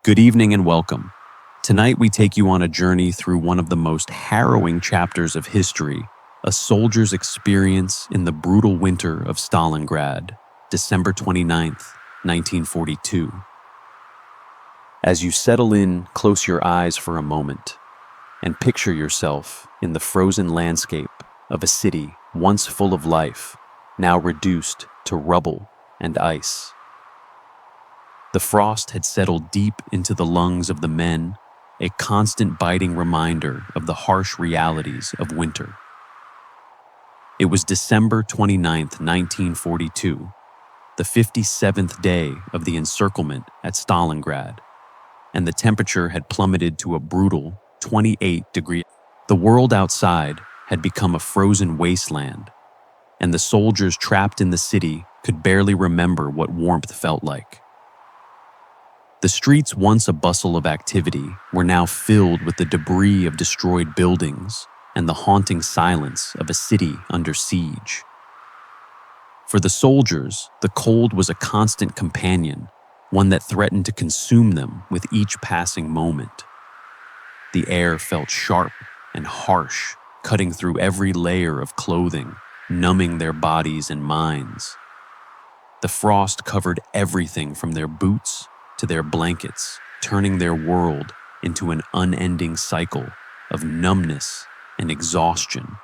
Good evening and welcome. Tonight we take you on a journey through one of the most harrowing chapters of history, a soldier's experience in the brutal winter of Stalingrad, December 29th, 1942. As you settle in, close your eyes for a moment and picture yourself in the frozen landscape of a city once full of life, now reduced to rubble and ice. The frost had settled deep into the lungs of the men, a constant biting reminder of the harsh realities of winter. It was December 29th, 1942, the 57th day of the encirclement at Stalingrad, and the temperature had plummeted to a brutal 28 degrees. The world outside had become a frozen wasteland, and the soldiers trapped in the city could barely remember what warmth felt like. The streets, once a bustle of activity, were now filled with the debris of destroyed buildings and the haunting silence of a city under siege. For the soldiers, the cold was a constant companion, one that threatened to consume them with each passing moment. The air felt sharp and harsh, cutting through every layer of clothing, numbing their bodies and minds. The frost covered everything from their boots to their blankets, turning their world into an unending cycle of numbness and exhaustion.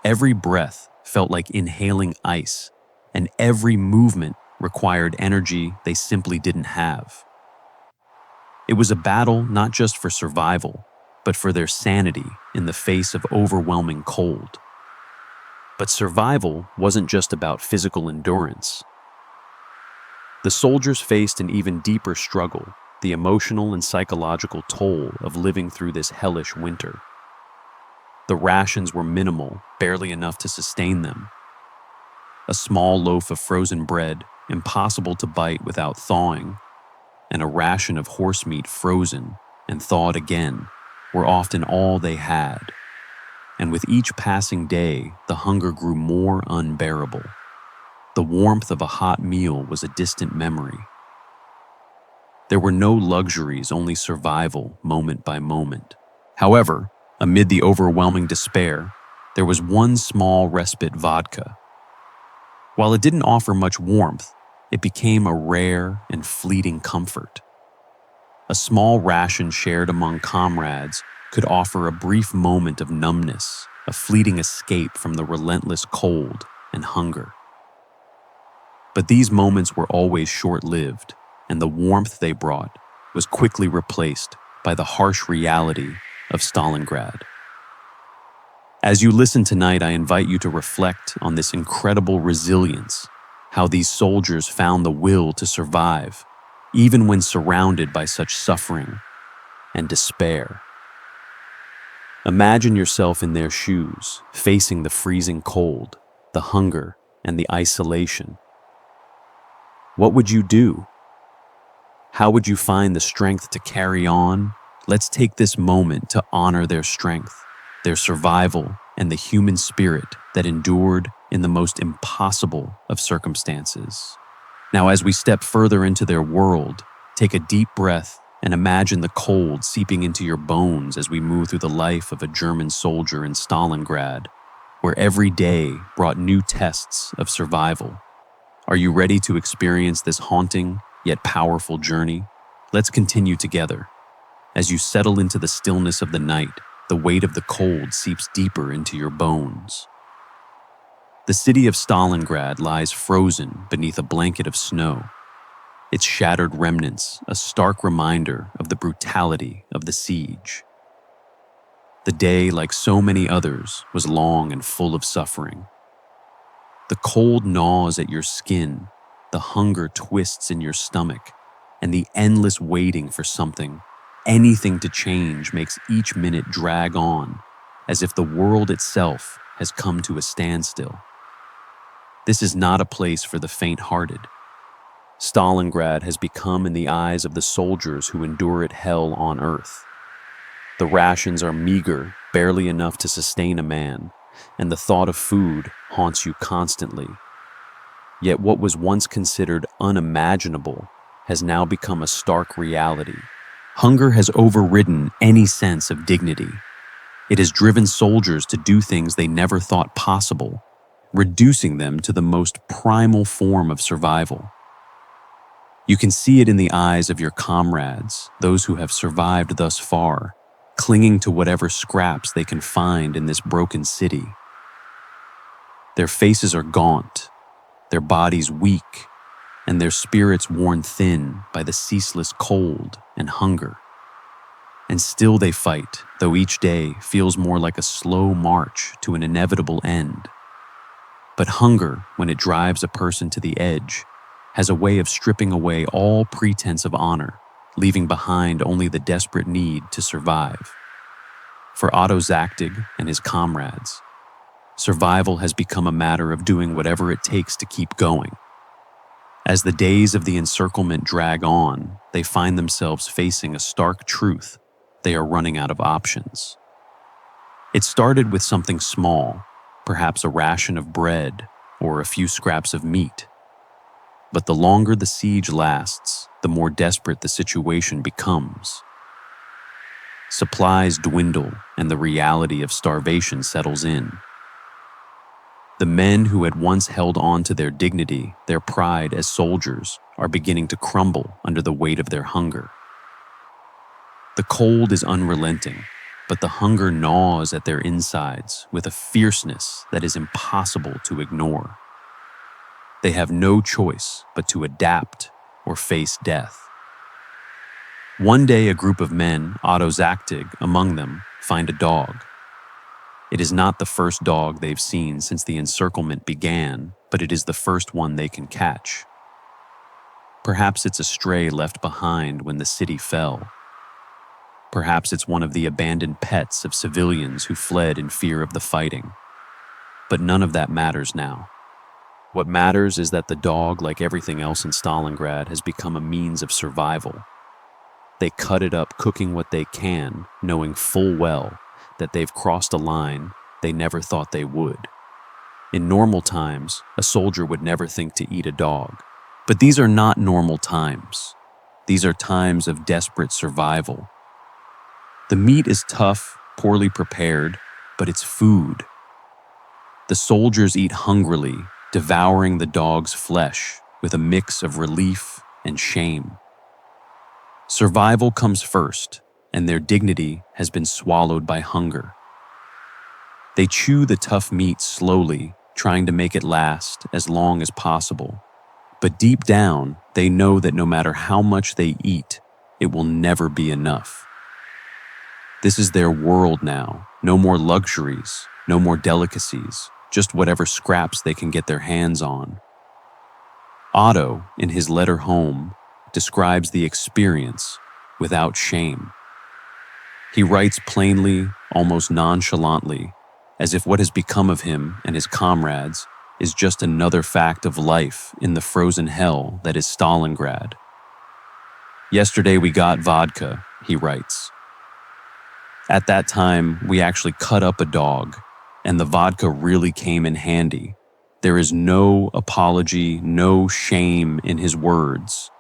Every breath felt like inhaling ice, and every movement required energy they simply didn't have. It was a battle not just for survival, but for their sanity in the face of overwhelming cold. But survival wasn't just about physical endurance. The soldiers faced an even deeper struggle, the emotional and psychological toll of living through this hellish winter. The rations were minimal, barely enough to sustain them. A small loaf of frozen bread, impossible to bite without thawing, and a ration of horse meat frozen and thawed again were often all they had. And with each passing day, the hunger grew more unbearable. The warmth of a hot meal was a distant memory. There were no luxuries, only survival, moment by moment. However, amid the overwhelming despair, there was one small respite: vodka. While it didn't offer much warmth, it became a rare and fleeting comfort. A small ration shared among comrades could offer a brief moment of numbness, a fleeting escape from the relentless cold and hunger. But these moments were always short-lived, and the warmth they brought was quickly replaced by the harsh reality of Stalingrad. As you listen tonight, I invite you to reflect on this incredible resilience, how these soldiers found the will to survive, even when surrounded by such suffering and despair. Imagine yourself in their shoes, facing the freezing cold, the hunger, and the isolation. What would you do? How would you find the strength to carry on? Let's take this moment to honor their strength, their survival, and the human spirit that endured in the most impossible of circumstances. Now, as we step further into their world, take a deep breath and imagine the cold seeping into your bones as we move through the life of a German soldier in Stalingrad, where every day brought new tests of survival. Are you ready to experience this haunting yet powerful journey? Let's continue together. As you settle into the stillness of the night, the weight of the cold seeps deeper into your bones. The city of Stalingrad lies frozen beneath a blanket of snow, its shattered remnants a stark reminder of the brutality of the siege. The day, like so many others, was long and full of suffering. The cold gnaws at your skin, the hunger twists in your stomach, and the endless waiting for something, anything to change, makes each minute drag on, as if the world itself has come to a standstill. This is not a place for the faint-hearted. Stalingrad has become, in the eyes of the soldiers who endure it, hell on earth. The rations are meager, barely enough to sustain a man, and the thought of food haunts you constantly. Yet what was once considered unimaginable has now become a stark reality. Hunger has overridden any sense of dignity. It has driven soldiers to do things they never thought possible, reducing them to the most primal form of survival. You can see it in the eyes of your comrades, those who have survived thus far, clinging to whatever scraps they can find in this broken city. Their faces are gaunt, their bodies weak, and their spirits worn thin by the ceaseless cold and hunger. And still they fight, though each day feels more like a slow march to an inevitable end. But hunger, when it drives a person to the edge, has a way of stripping away all pretense of honor, leaving behind only the desperate need to survive. For Otto Zachtig and his comrades, survival has become a matter of doing whatever it takes to keep going. As the days of the encirclement drag on, they find themselves facing a stark truth: they are running out of options. It started with something small, perhaps a ration of bread or a few scraps of meat. But the longer the siege lasts, the more desperate the situation becomes. Supplies dwindle and the reality of starvation settles in. The men who had once held on to their dignity, their pride as soldiers, are beginning to crumble under the weight of their hunger. The cold is unrelenting, but the hunger gnaws at their insides with a fierceness that is impossible to ignore. They have no choice but to adapt or face death. One day, a group of men, Otto Zachtig among them, find a dog. It is not the first dog they've seen since the encirclement began, but it is the first one they can catch. Perhaps it's a stray left behind when the city fell. Perhaps it's one of the abandoned pets of civilians who fled in fear of the fighting. But none of that matters now. What matters is that the dog, like everything else in Stalingrad, has become a means of survival. They cut it up cooking what they can, knowing full well that they've crossed a line they never thought they would. In normal times, a soldier would never think to eat a dog. But these are not normal times. These are times of desperate survival. The meat is tough, poorly prepared, but it's food. The soldiers eat hungrily, devouring the dog's flesh with a mix of relief and shame. Survival comes first, and their dignity has been swallowed by hunger. They chew the tough meat slowly, trying to make it last as long as possible. But deep down, they know that no matter how much they eat, it will never be enough. This is their world now. No more luxuries, no more delicacies, just whatever scraps they can get their hands on. Otto, in his letter home, describes the experience without shame. He writes plainly, almost nonchalantly, as if what has become of him and his comrades is just another fact of life in the frozen hell that is Stalingrad. Yesterday we got vodka, he writes. At that time, we actually cut up a dog, and the vodka really came in handy. There is no apology, no shame in his words.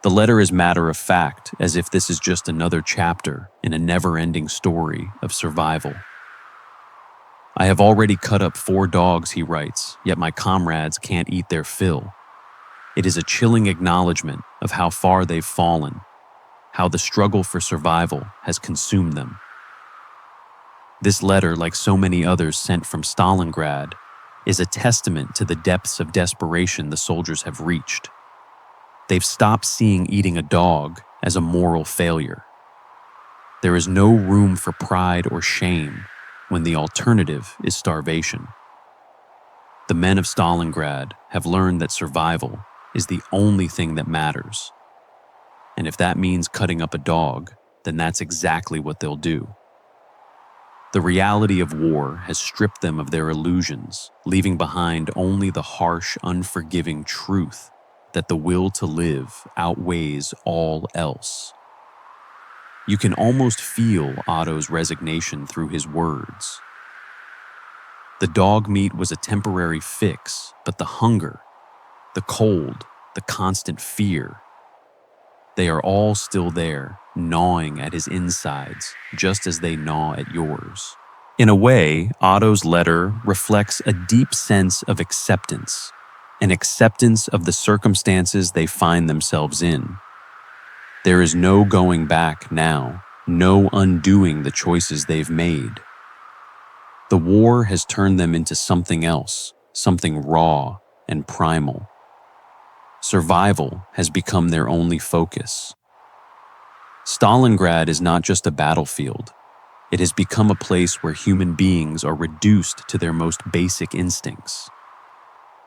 The letter is matter of fact, as if this is just another chapter in a never-ending story of survival. I have already cut up 4 dogs, he writes, yet my comrades can't eat their fill. It is a chilling acknowledgement of how far they've fallen, how the struggle for survival has consumed them. This letter, like so many others sent from Stalingrad, is a testament to the depths of desperation the soldiers have reached. They've stopped seeing eating a dog as a moral failure. There is no room for pride or shame when the alternative is starvation. The men of Stalingrad have learned that survival is the only thing that matters. And if that means cutting up a dog, then that's exactly what they'll do. The reality of war has stripped them of their illusions, leaving behind only the harsh, unforgiving truth that the will to live outweighs all else. You can almost feel Otto's resignation through his words. The dog meat was a temporary fix, but the hunger, the cold, the constant fear, They are all still there, gnawing at his insides, just as they gnaw at yours. In a way, Otto's letter reflects a deep sense of acceptance, an acceptance of the circumstances they find themselves in. There is no going back now, no undoing the choices they've made. The war has turned them into something else, something raw and primal. Survival has become their only focus. Stalingrad is not just a battlefield. It has become a place where human beings are reduced to their most basic instincts.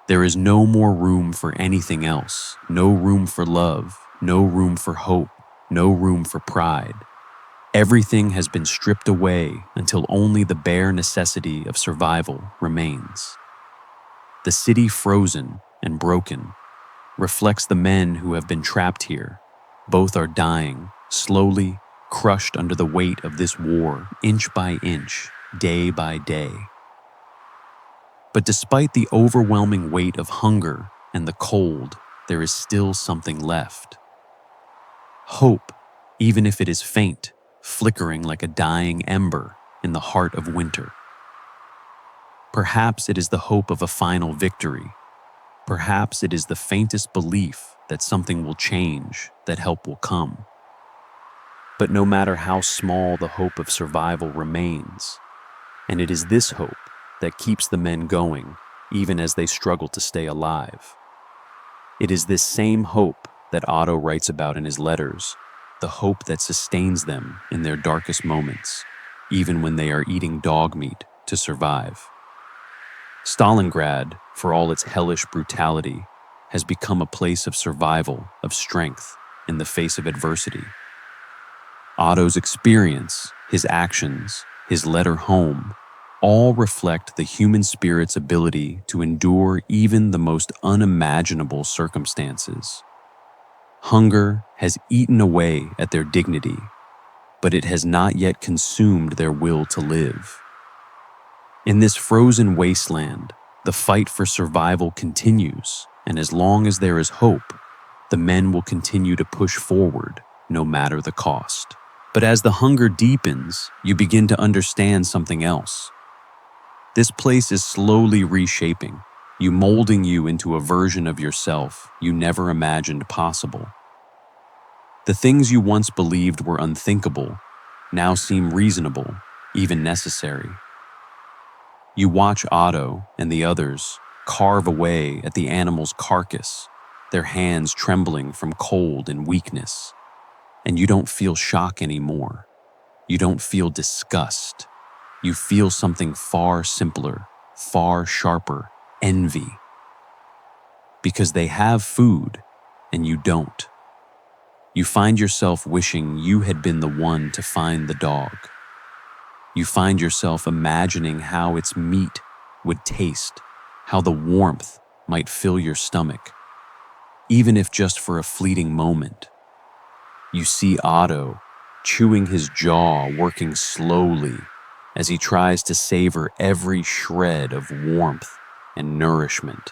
There is no more room for anything else, no room for love, no room for hope, no room for pride. Everything has been stripped away until only the bare necessity of survival remains. The city, frozen and broken, reflects the men who have been trapped here. Both are dying, slowly, crushed under the weight of this war, inch by inch, day by day. But despite the overwhelming weight of hunger and the cold, there is still something left. Hope, even if it is faint, flickering like a dying ember in the heart of winter. Perhaps it is the hope of a final victory. Perhaps it is the faintest belief that something will change, that help will come. But no matter how small the hope of survival remains, and it is this hope that keeps the men going, even as they struggle to stay alive. It is this same hope that Otto writes about in his letters, the hope that sustains them in their darkest moments, even when they are eating dog meat to survive. Stalingrad, for all its hellish brutality, has become a place of survival, of strength, in the face of adversity. Otto's experience, his actions, his letter home, all reflect the human spirit's ability to endure even the most unimaginable circumstances. Hunger has eaten away at their dignity, but it has not yet consumed their will to live. In this frozen wasteland, the fight for survival continues, and as long as there is hope, the men will continue to push forward, no matter the cost. But as the hunger deepens, you begin to understand something else. This place is slowly reshaping, molding you into a version of yourself you never imagined possible. The things you once believed were unthinkable now seem reasonable, even necessary. You watch Otto and the others carve away at the animal's carcass, their hands trembling from cold and weakness. And you don't feel shock anymore. You don't feel disgust. You feel something far simpler, far sharper, envy. Because they have food and you don't. You find yourself wishing you had been the one to find the dog. You find yourself imagining how its meat would taste, how the warmth might fill your stomach, even if just for a fleeting moment. You see Otto chewing his jaw, working slowly as he tries to savor every shred of warmth and nourishment.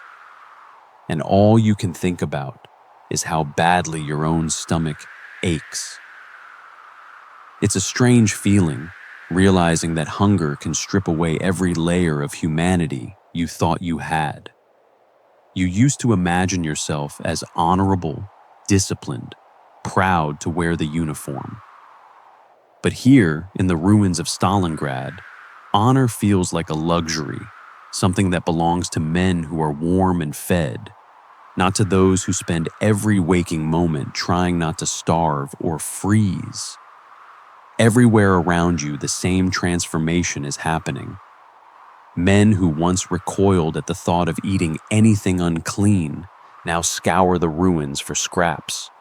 And all you can think about is how badly your own stomach aches. It's a strange feeling, realizing that hunger can strip away every layer of humanity you thought you had. You used to imagine yourself as honorable, disciplined, proud to wear the uniform. But here, in the ruins of Stalingrad, honor feels like a luxury, something that belongs to men who are warm and fed, not to those who spend every waking moment trying not to starve or freeze. Everywhere around you, the same transformation is happening. Men who once recoiled at the thought of eating anything unclean now scour the ruins for scraps.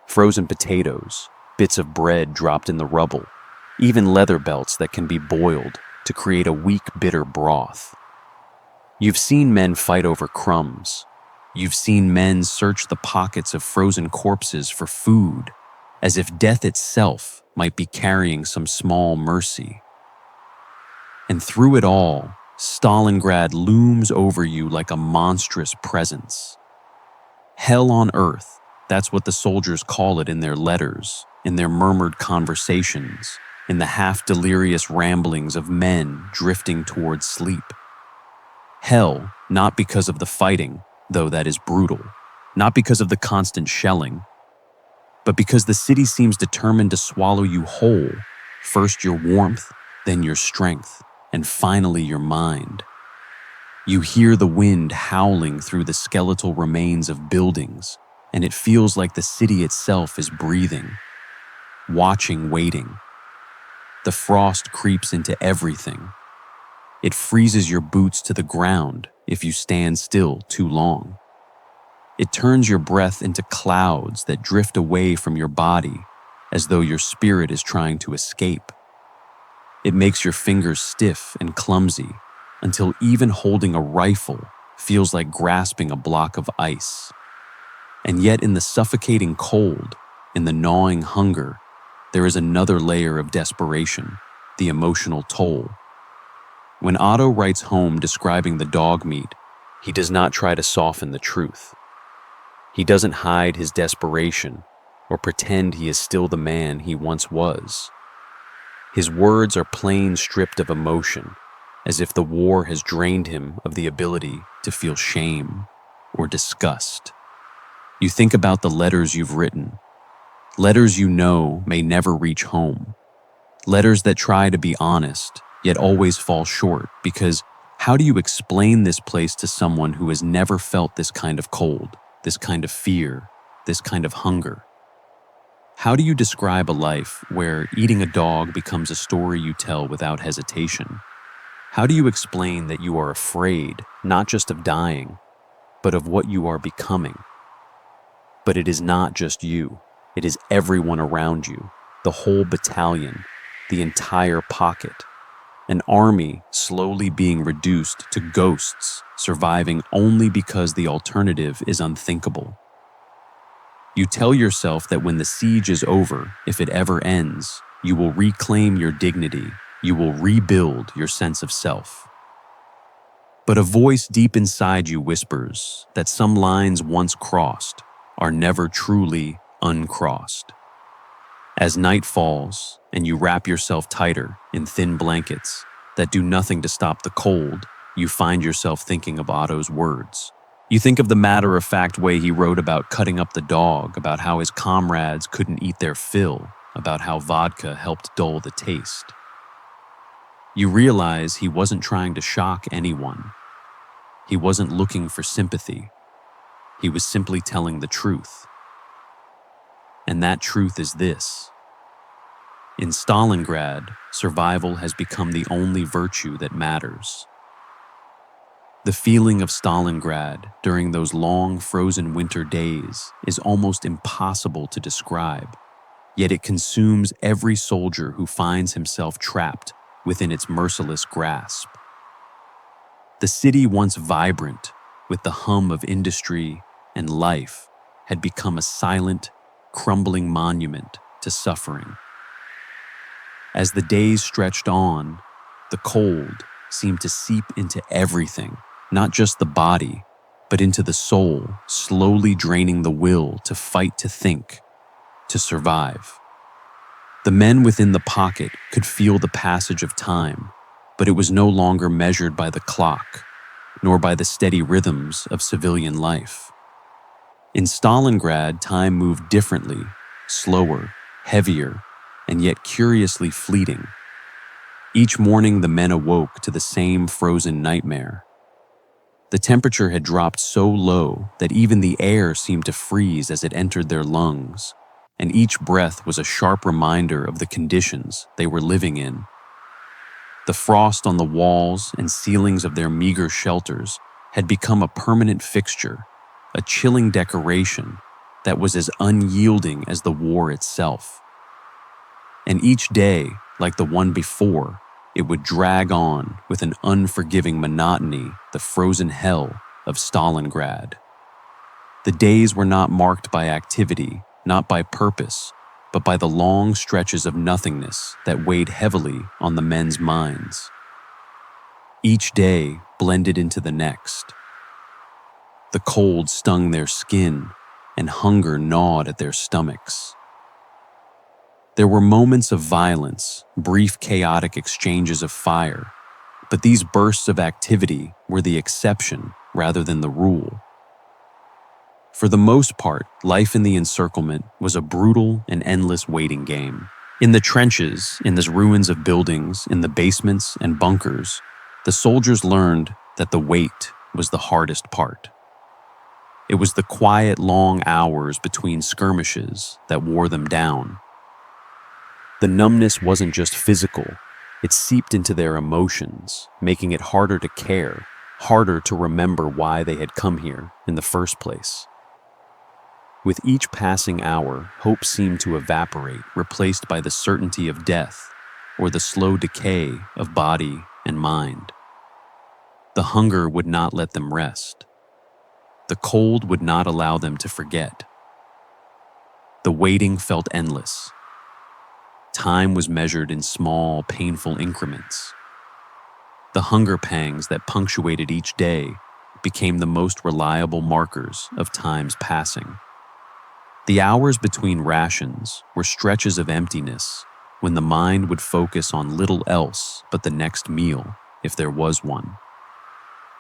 Frozen potatoes, bits of bread dropped in the rubble, even leather belts that can be boiled to create a weak, bitter broth. You've seen men fight over crumbs. You've seen men search the pockets of frozen corpses for food, as if death itself might be carrying some small mercy. And through it all, Stalingrad looms over you like a monstrous presence. Hell on earth, That's what the soldiers call it in their letters, in their murmured conversations, in the half-delirious ramblings of men drifting towards sleep. Hell, not because of the fighting, though that is brutal, not because of the constant shelling, but because the city seems determined to swallow you whole, first your warmth, then your strength, and finally your mind. You hear the wind howling through the skeletal remains of buildings, and it feels like the city itself is breathing, watching, waiting. The frost creeps into everything. It freezes your boots to the ground if you stand still too long. It turns your breath into clouds that drift away from your body as though your spirit is trying to escape. It makes your fingers stiff and clumsy until even holding a rifle feels like grasping a block of ice. And yet in the suffocating cold, in the gnawing hunger, there is another layer of desperation, the emotional toll. When Otto writes home describing the dog meat, he does not try to soften the truth. He doesn't hide his desperation or pretend he is still the man he once was. His words are plain stripped of emotion, as if the war has drained him of the ability to feel shame or disgust. You think about the letters you've written, letters you know may never reach home, letters that try to be honest, yet always fall short, because how do you explain this place to someone who has never felt this kind of cold, this kind of fear, this kind of hunger? How do you describe a life where eating a dog becomes a story you tell without hesitation? How do you explain that you are afraid, not just of dying, but of what you are becoming? But it is not just you. It is everyone around you, the whole battalion, the entire pocket. An army slowly being reduced to ghosts, surviving only because the alternative is unthinkable. You tell yourself that when the siege is over, if it ever ends, you will reclaim your dignity, you will rebuild your sense of self. But a voice deep inside you whispers that some lines once crossed are never truly uncrossed. As night falls and you wrap yourself tighter in thin blankets that do nothing to stop the cold, you find yourself thinking of Otto's words. You think of the matter-of-fact way he wrote about cutting up the dog, about how his comrades couldn't eat their fill, about how vodka helped dull the taste. You realize he wasn't trying to shock anyone. He wasn't looking for sympathy. He was simply telling the truth. And that truth is this: in Stalingrad, survival has become the only virtue that matters. The feeling of Stalingrad during those long frozen winter days is almost impossible to describe, yet it consumes every soldier who finds himself trapped within its merciless grasp. The city, once vibrant with the hum of industry and life, had become a silent, crumbling monument to suffering. As the days stretched on, the cold seemed to seep into everything, not just the body, but into the soul, slowly draining the will to fight, to think, to survive. The men within the pocket could feel the passage of time, but it was no longer measured by the clock, nor by the steady rhythms of civilian life. In Stalingrad, time moved differently, slower, heavier, and yet curiously fleeting. Each morning the men awoke to the same frozen nightmare. The temperature had dropped so low that even the air seemed to freeze as it entered their lungs, and each breath was a sharp reminder of the conditions they were living in. The frost on the walls and ceilings of their meager shelters had become a permanent fixture, a chilling decoration that was as unyielding as the war itself. And each day, like the one before, it would drag on with an unforgiving monotony, the frozen hell of Stalingrad. The days were not marked by activity, not by purpose, but by the long stretches of nothingness that weighed heavily on the men's minds. Each day blended into the next. The cold stung their skin, and hunger gnawed at their stomachs. There were moments of violence, brief chaotic exchanges of fire, but these bursts of activity were the exception rather than the rule. For the most part, life in the encirclement was a brutal and endless waiting game. In the trenches, in the ruins of buildings, in the basements and bunkers, the soldiers learned that the wait was the hardest part. It was the quiet, long hours between skirmishes that wore them down. The numbness wasn't just physical, it seeped into their emotions, making it harder to care, harder to remember why they had come here in the first place. With each passing hour, hope seemed to evaporate, replaced by the certainty of death or the slow decay of body and mind. The hunger would not let them rest. The cold would not allow them to forget. The waiting felt endless. Time was measured in small, painful increments. The hunger pangs that punctuated each day became the most reliable markers of time's passing. The hours between rations were stretches of emptiness when the mind would focus on little else but the next meal, if there was one.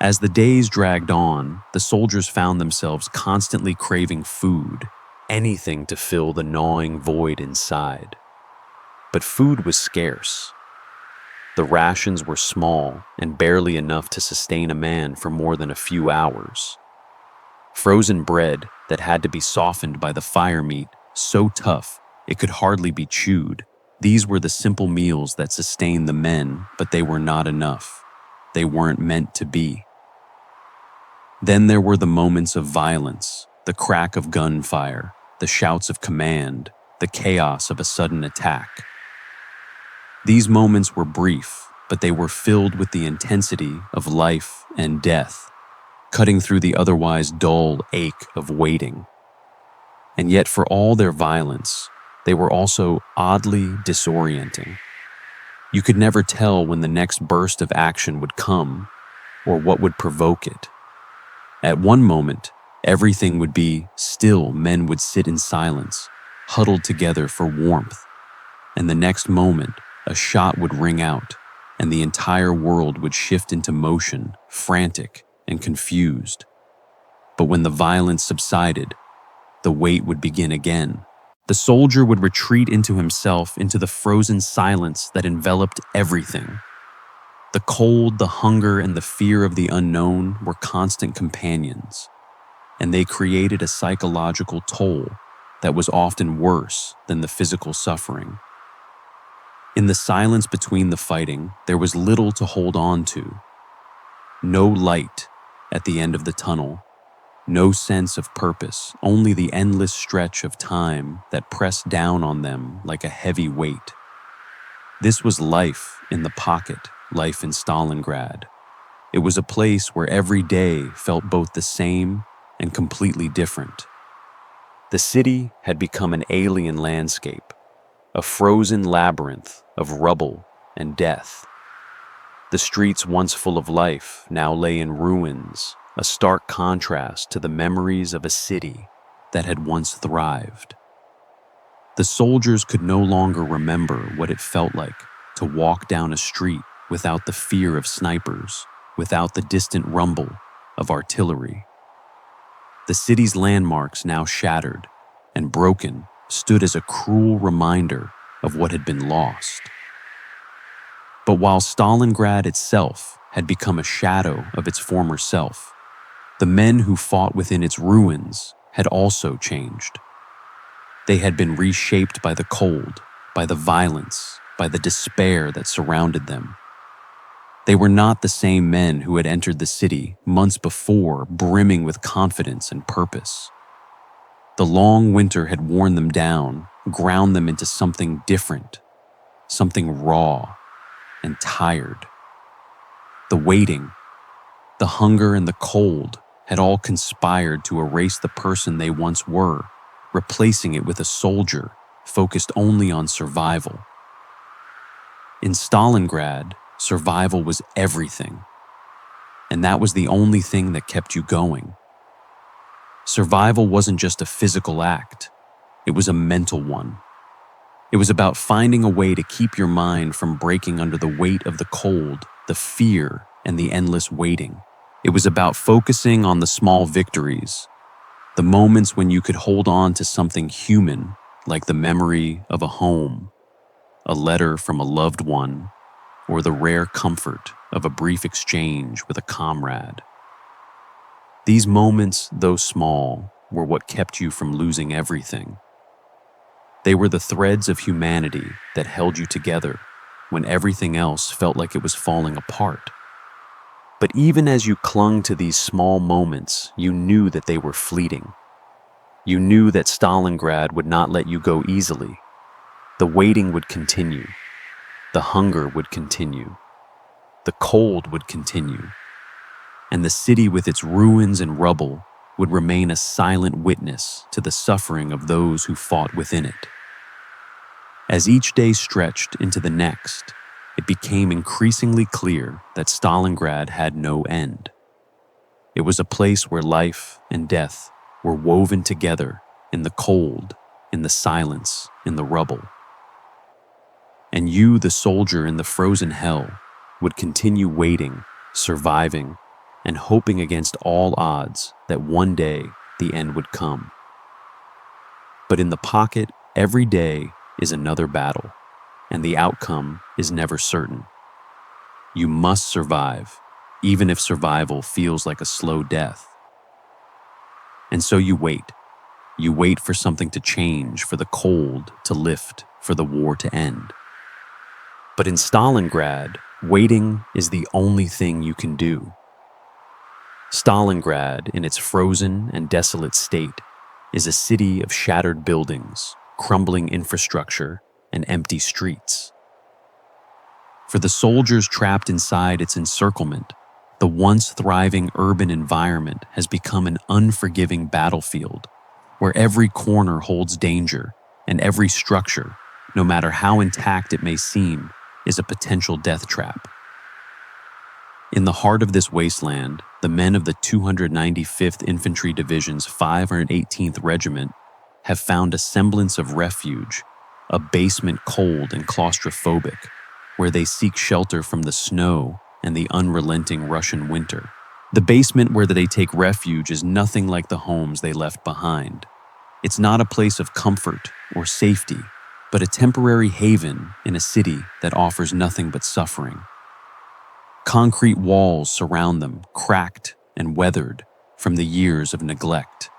As the days dragged on, the soldiers found themselves constantly craving food, anything to fill the gnawing void inside. But food was scarce. The rations were small and barely enough to sustain a man for more than a few hours. Frozen bread that had to be softened by the fire meat, so tough it could hardly be chewed. These were the simple meals that sustained the men, but they were not enough. They weren't meant to be. Then there were the moments of violence, the crack of gunfire, the shouts of command, the chaos of a sudden attack. These moments were brief, but they were filled with the intensity of life and death, cutting through the otherwise dull ache of waiting. And yet for all their violence, they were also oddly disorienting. You could never tell when the next burst of action would come or what would provoke it. At one moment, everything would be still. Men would sit in silence, huddled together for warmth. And the next moment, a shot would ring out, and the entire world would shift into motion, frantic and confused. But when the violence subsided, the wait would begin again. The soldier would retreat into himself, into the frozen silence that enveloped everything. The cold, the hunger, and the fear of the unknown were constant companions, and they created a psychological toll that was often worse than the physical suffering. In the silence between the fighting, there was little to hold on to. No light at the end of the tunnel, no sense of purpose, only the endless stretch of time that pressed down on them like a heavy weight. This was life in the pocket, life in Stalingrad. It was a place where every day felt both the same and completely different. The city had become an alien landscape, a frozen labyrinth of rubble and death. The streets once full of life now lay in ruins, a stark contrast to the memories of a city that had once thrived. The soldiers could no longer remember what it felt like to walk down a street without the fear of snipers, without the distant rumble of artillery. The city's landmarks, now shattered and broken, stood as a cruel reminder of what had been lost. But while Stalingrad itself had become a shadow of its former self, the men who fought within its ruins had also changed. They had been reshaped by the cold, by the violence, by the despair that surrounded them. They were not the same men who had entered the city months before, brimming with confidence and purpose. The long winter had worn them down, ground them into something different, something raw and tired. The waiting, the hunger, and the cold had all conspired to erase the person they once were, replacing it with a soldier focused only on survival. In Stalingrad, survival was everything, and that was the only thing that kept you going. Survival wasn't just a physical act, it was a mental one. It was about finding a way to keep your mind from breaking under the weight of the cold, the fear, and the endless waiting. It was about focusing on the small victories, the moments when you could hold on to something human, like the memory of a home, a letter from a loved one, or the rare comfort of a brief exchange with a comrade. These moments, though small, were what kept you from losing everything. They were the threads of humanity that held you together when everything else felt like it was falling apart. But even as you clung to these small moments, you knew that they were fleeting. You knew that Stalingrad would not let you go easily. The waiting would continue. The hunger would continue. The cold would continue. And the city with its ruins and rubble would remain a silent witness to the suffering of those who fought within it. As each day stretched into the next, it became increasingly clear that Stalingrad had no end. It was a place where life and death were woven together in the cold, in the silence, in the rubble. And you, the soldier in the frozen hell, would continue waiting, surviving, and hoping against all odds that one day the end would come. But in the pocket, every day is another battle, and the outcome is never certain. You must survive, even if survival feels like a slow death. And so you wait. You wait for something to change, for the cold to lift, for the war to end. But in Stalingrad, waiting is the only thing you can do. Stalingrad, in its frozen and desolate state, is a city of shattered buildings, crumbling infrastructure, and empty streets. For the soldiers trapped inside its encirclement, the once thriving urban environment has become an unforgiving battlefield, where every corner holds danger, and every structure, no matter how intact it may seem, is a potential death trap. In the heart of this wasteland, the men of the 295th Infantry Division's 518th Regiment have found a semblance of refuge, a basement cold and claustrophobic, where they seek shelter from the snow and the unrelenting Russian winter. The basement where they take refuge is nothing like the homes they left behind. It's not a place of comfort or safety, but a temporary haven in a city that offers nothing but suffering. Concrete walls surround them, cracked and weathered from the years of neglect.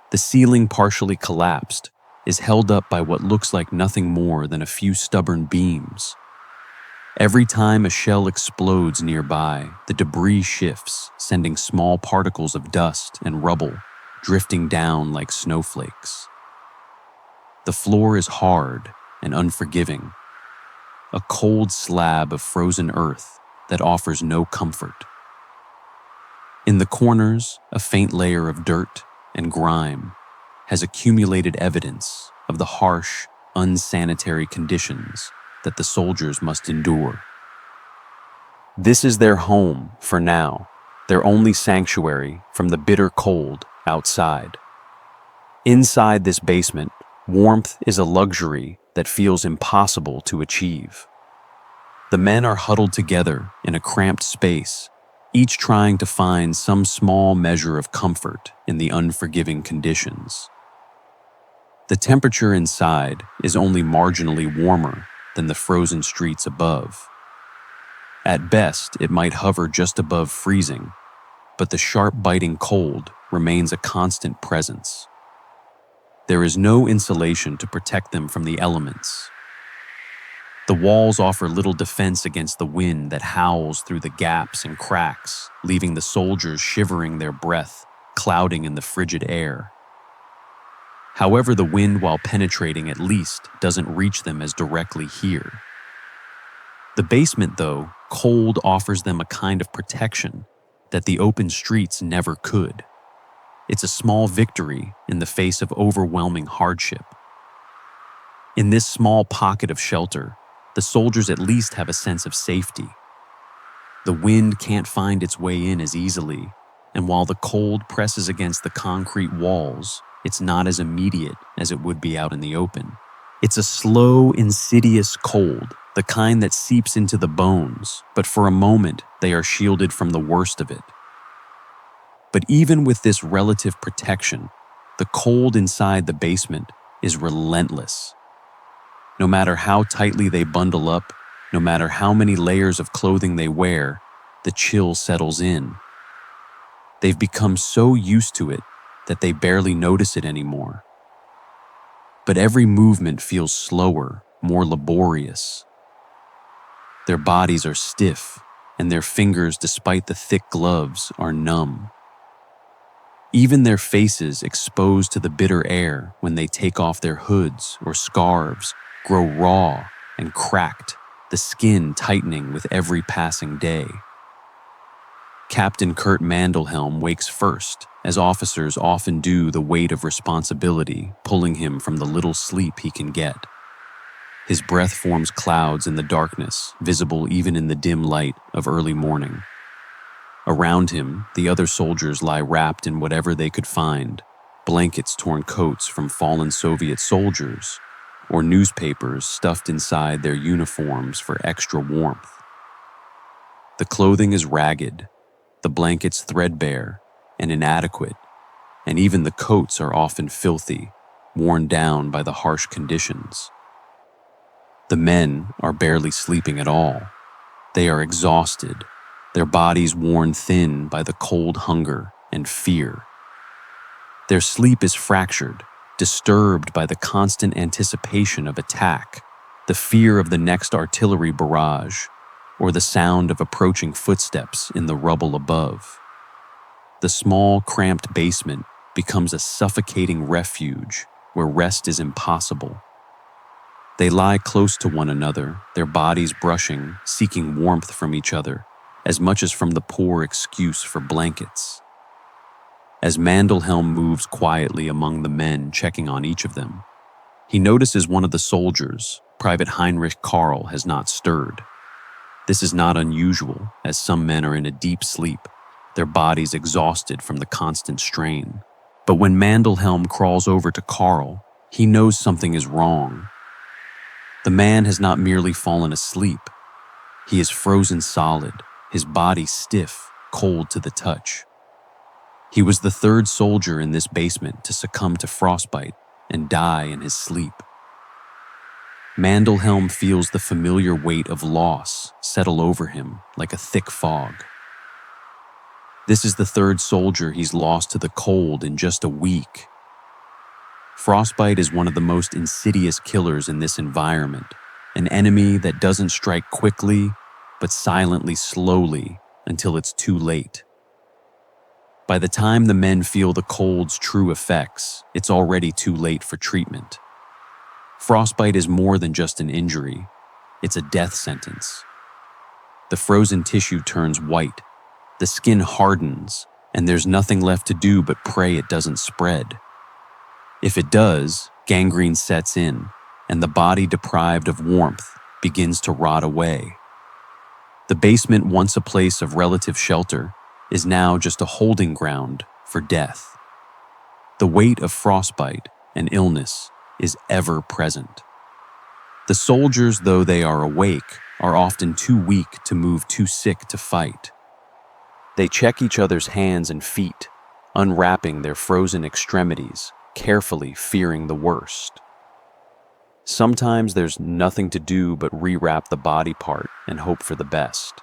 The ceiling, partially collapsed, is held up by what looks like nothing more than a few stubborn beams. Every time a shell explodes nearby, the debris shifts, sending small particles of dust and rubble drifting down like snowflakes. The floor is hard and unforgiving, a cold slab of frozen earth that offers no comfort. In the corners, a faint layer of dirt and grime has accumulated evidence of the harsh, unsanitary conditions that the soldiers must endure. This is their home for now, their only sanctuary from the bitter cold outside. Inside this basement, warmth is a luxury that feels impossible to achieve. The men are huddled together in a cramped space, each trying to find some small measure of comfort in the unforgiving conditions. The temperature inside is only marginally warmer than the frozen streets above. At best, it might hover just above freezing, but the sharp biting cold remains a constant presence. There is no insulation to protect them from the elements. The walls offer little defense against the wind that howls through the gaps and cracks, leaving the soldiers shivering, their breath clouding in the frigid air. However, the wind, while penetrating, at least doesn't reach them as directly here. The basement, though, cold offers them a kind of protection that the open streets never could. It's a small victory in the face of overwhelming hardship. In this small pocket of shelter, the soldiers at least have a sense of safety. The wind can't find its way in as easily, and while the cold presses against the concrete walls, it's not as immediate as it would be out in the open. It's a slow, insidious cold, the kind that seeps into the bones, but for a moment they are shielded from the worst of it. But even with this relative protection, the cold inside the basement is relentless. No matter how tightly they bundle up, no matter how many layers of clothing they wear, the chill settles in. They've become so used to it that they barely notice it anymore. But every movement feels slower, more laborious. Their bodies are stiff, and their fingers, despite the thick gloves, are numb. Even their faces, exposed to the bitter air when they take off their hoods or scarves, grow raw and cracked, the skin tightening with every passing day. Captain Kurt Mandelhelm wakes first, as officers often do, the weight of responsibility pulling him from the little sleep he can get. His breath forms clouds in the darkness, visible even in the dim light of early morning. Around him, the other soldiers lie wrapped in whatever they could find, blankets, torn coats from fallen Soviet soldiers, or newspapers stuffed inside their uniforms for extra warmth. The clothing is ragged, the blankets threadbare and inadequate, and even the coats are often filthy, worn down by the harsh conditions. The men are barely sleeping at all. They are exhausted, their bodies worn thin by the cold hunger and fear. Their sleep is fractured, disturbed by the constant anticipation of attack, the fear of the next artillery barrage, or the sound of approaching footsteps in the rubble above. The small, cramped basement becomes a suffocating refuge where rest is impossible. They lie close to one another, their bodies brushing, seeking warmth from each other, as much as from the poor excuse for blankets. As Mandelhelm moves quietly among the men, checking on each of them, he notices one of the soldiers, Private Heinrich Karl, has not stirred. This is not unusual, as some men are in a deep sleep, their bodies exhausted from the constant strain. But when Mandelhelm crawls over to Karl, he knows something is wrong. The man has not merely fallen asleep. He is frozen solid, his body stiff, cold to the touch. He was the third soldier in this basement to succumb to frostbite and die in his sleep. Mandelhelm feels the familiar weight of loss settle over him like a thick fog. This is the third soldier he's lost to the cold in just a week. Frostbite is one of the most insidious killers in this environment, an enemy that doesn't strike quickly, but silently, slowly, until it's too late. By the time the men feel the cold's true effects, it's already too late for treatment. Frostbite is more than just an injury. It's a death sentence. The frozen tissue turns white, the skin hardens, and there's nothing left to do but pray it doesn't spread. If it does, gangrene sets in, and the body deprived of warmth begins to rot away. The basement, once a place of relative shelter, is now just a holding ground for death. The weight of frostbite and illness is ever present. The soldiers, though they are awake, are often too weak to move, too sick to fight. They check each other's hands and feet, unwrapping their frozen extremities, carefully fearing the worst. Sometimes there's nothing to do but rewrap the body part and hope for the best.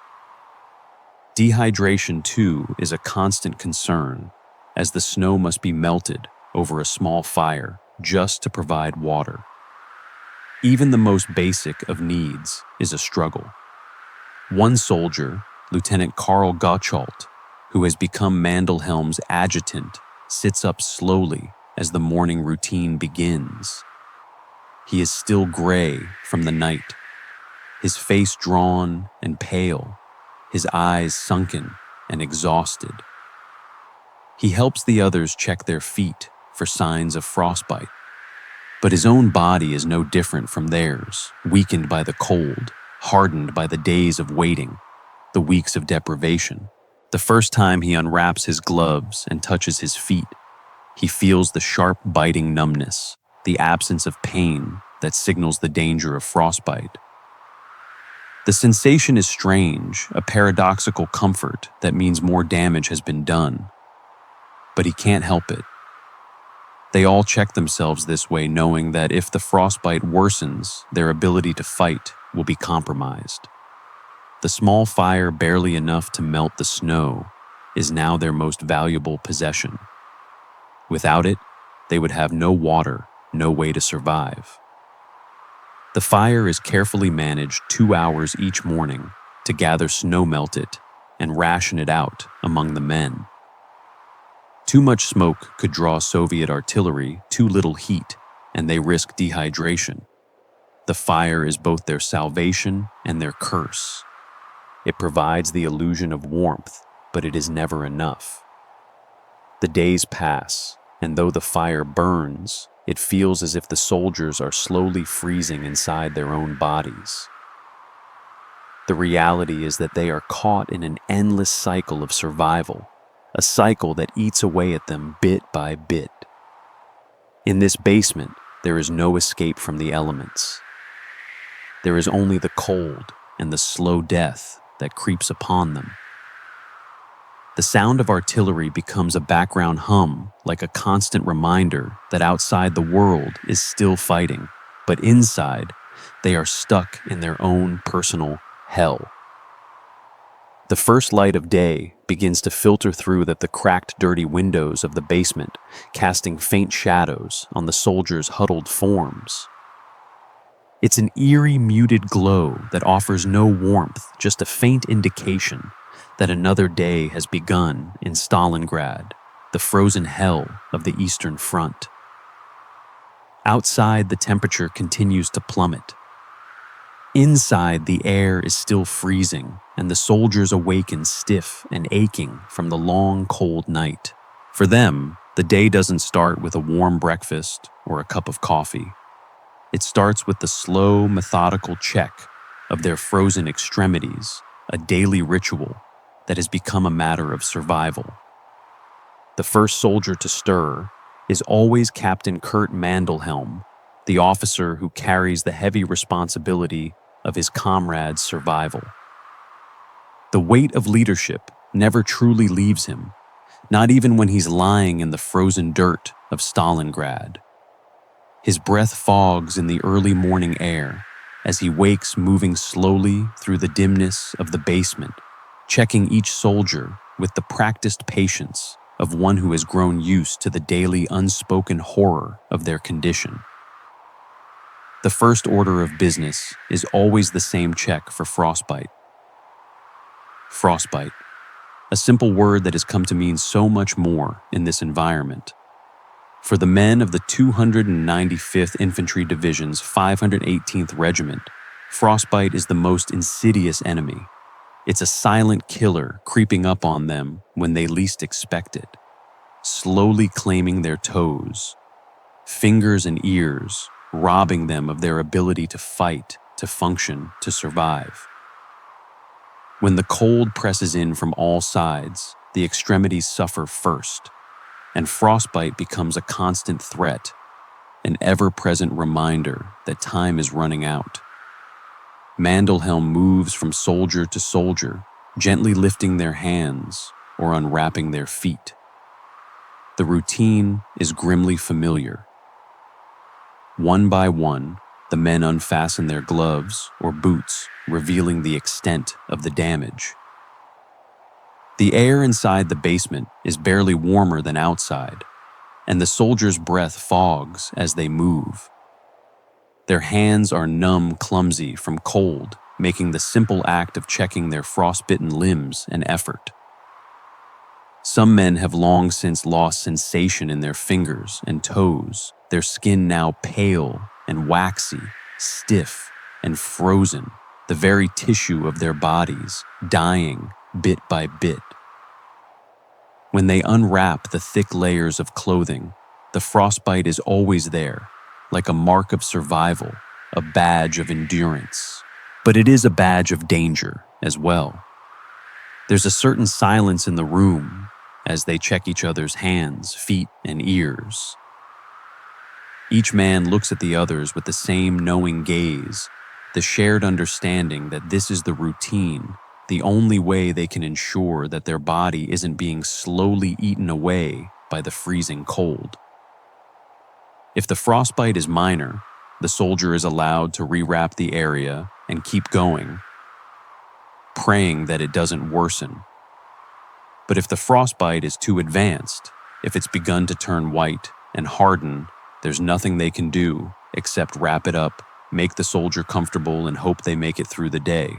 Dehydration, too, is a constant concern, as the snow must be melted over a small fire just to provide water. Even the most basic of needs is a struggle. One soldier, Lieutenant Karl Gottschalk, who has become Mandelhelm's adjutant, sits up slowly as the morning routine begins. He is still gray from the night, his face drawn and pale, his eyes sunken and exhausted. He helps the others check their feet for signs of frostbite, but his own body is no different from theirs, weakened by the cold, hardened by the days of waiting, the weeks of deprivation. The first time he unwraps his gloves and touches his feet, he feels the sharp biting numbness, the absence of pain that signals the danger of frostbite. The sensation is strange, a paradoxical comfort that means more damage has been done. But he can't help it. They all check themselves this way, knowing that if the frostbite worsens, their ability to fight will be compromised. The small fire, barely enough to melt the snow, is now their most valuable possession. Without it, they would have no water, no way to survive. The fire is carefully managed 2 hours each morning to gather snow, melt it, and ration it out among the men. Too much smoke could draw Soviet artillery, too little heat, and they risk dehydration. The fire is both their salvation and their curse. It provides the illusion of warmth, but it is never enough. The days pass, and though the fire burns, it feels as if the soldiers are slowly freezing inside their own bodies. The reality is that they are caught in an endless cycle of survival, a cycle that eats away at them bit by bit. In this basement, there is no escape from the elements. There is only the cold and the slow death that creeps upon them. The sound of artillery becomes a background hum, like a constant reminder that outside the world is still fighting, but inside, they are stuck in their own personal hell. The first light of day begins to filter through the cracked, dirty windows of the basement, casting faint shadows on the soldiers' huddled forms. It's an eerie, muted glow that offers no warmth, just a faint indication that another day has begun in Stalingrad, the frozen hell of the Eastern Front. Outside, the temperature continues to plummet. Inside, the air is still freezing, and the soldiers awaken stiff and aching from the long, cold night. For them, the day doesn't start with a warm breakfast or a cup of coffee. It starts with the slow, methodical check of their frozen extremities, a daily ritual that has become a matter of survival. The first soldier to stir is always Captain Kurt Mandelhelm, the officer who carries the heavy responsibility of his comrades' survival. The weight of leadership never truly leaves him, not even when he's lying in the frozen dirt of Stalingrad. His breath fogs in the early morning air as he wakes, moving slowly through the dimness of the basement, checking each soldier with the practiced patience of one who has grown used to the daily unspoken horror of their condition. The first order of business is always the same check for frostbite. Frostbite, a simple word that has come to mean so much more in this environment. For the men of the 295th Infantry Division's 518th Regiment, frostbite is the most insidious enemy. It's a silent killer creeping up on them when they least expect it, slowly claiming their toes, fingers and ears, robbing them of their ability to fight, to function, to survive. When the cold presses in from all sides, the extremities suffer first, and frostbite becomes a constant threat, an ever-present reminder that time is running out. Mandelhelm moves from soldier to soldier, gently lifting their hands or unwrapping their feet. The routine is grimly familiar. One by one, the men unfasten their gloves or boots, revealing the extent of the damage. The air inside the basement is barely warmer than outside, and the soldiers' breath fogs as they move. Their hands are numb, clumsy from cold, making the simple act of checking their frostbitten limbs an effort. Some men have long since lost sensation in their fingers and toes, their skin now pale and waxy, stiff and frozen, the very tissue of their bodies dying bit by bit. When they unwrap the thick layers of clothing, the frostbite is always there, like a mark of survival, a badge of endurance. But it is a badge of danger as well. There's a certain silence in the room as they check each other's hands, feet, and ears. Each man looks at the others with the same knowing gaze, the shared understanding that this is the routine, the only way they can ensure that their body isn't being slowly eaten away by the freezing cold. If the frostbite is minor, the soldier is allowed to rewrap the area and keep going, praying that it doesn't worsen. But if the frostbite is too advanced, if it's begun to turn white and harden, there's nothing they can do except wrap it up, make the soldier comfortable, and hope they make it through the day.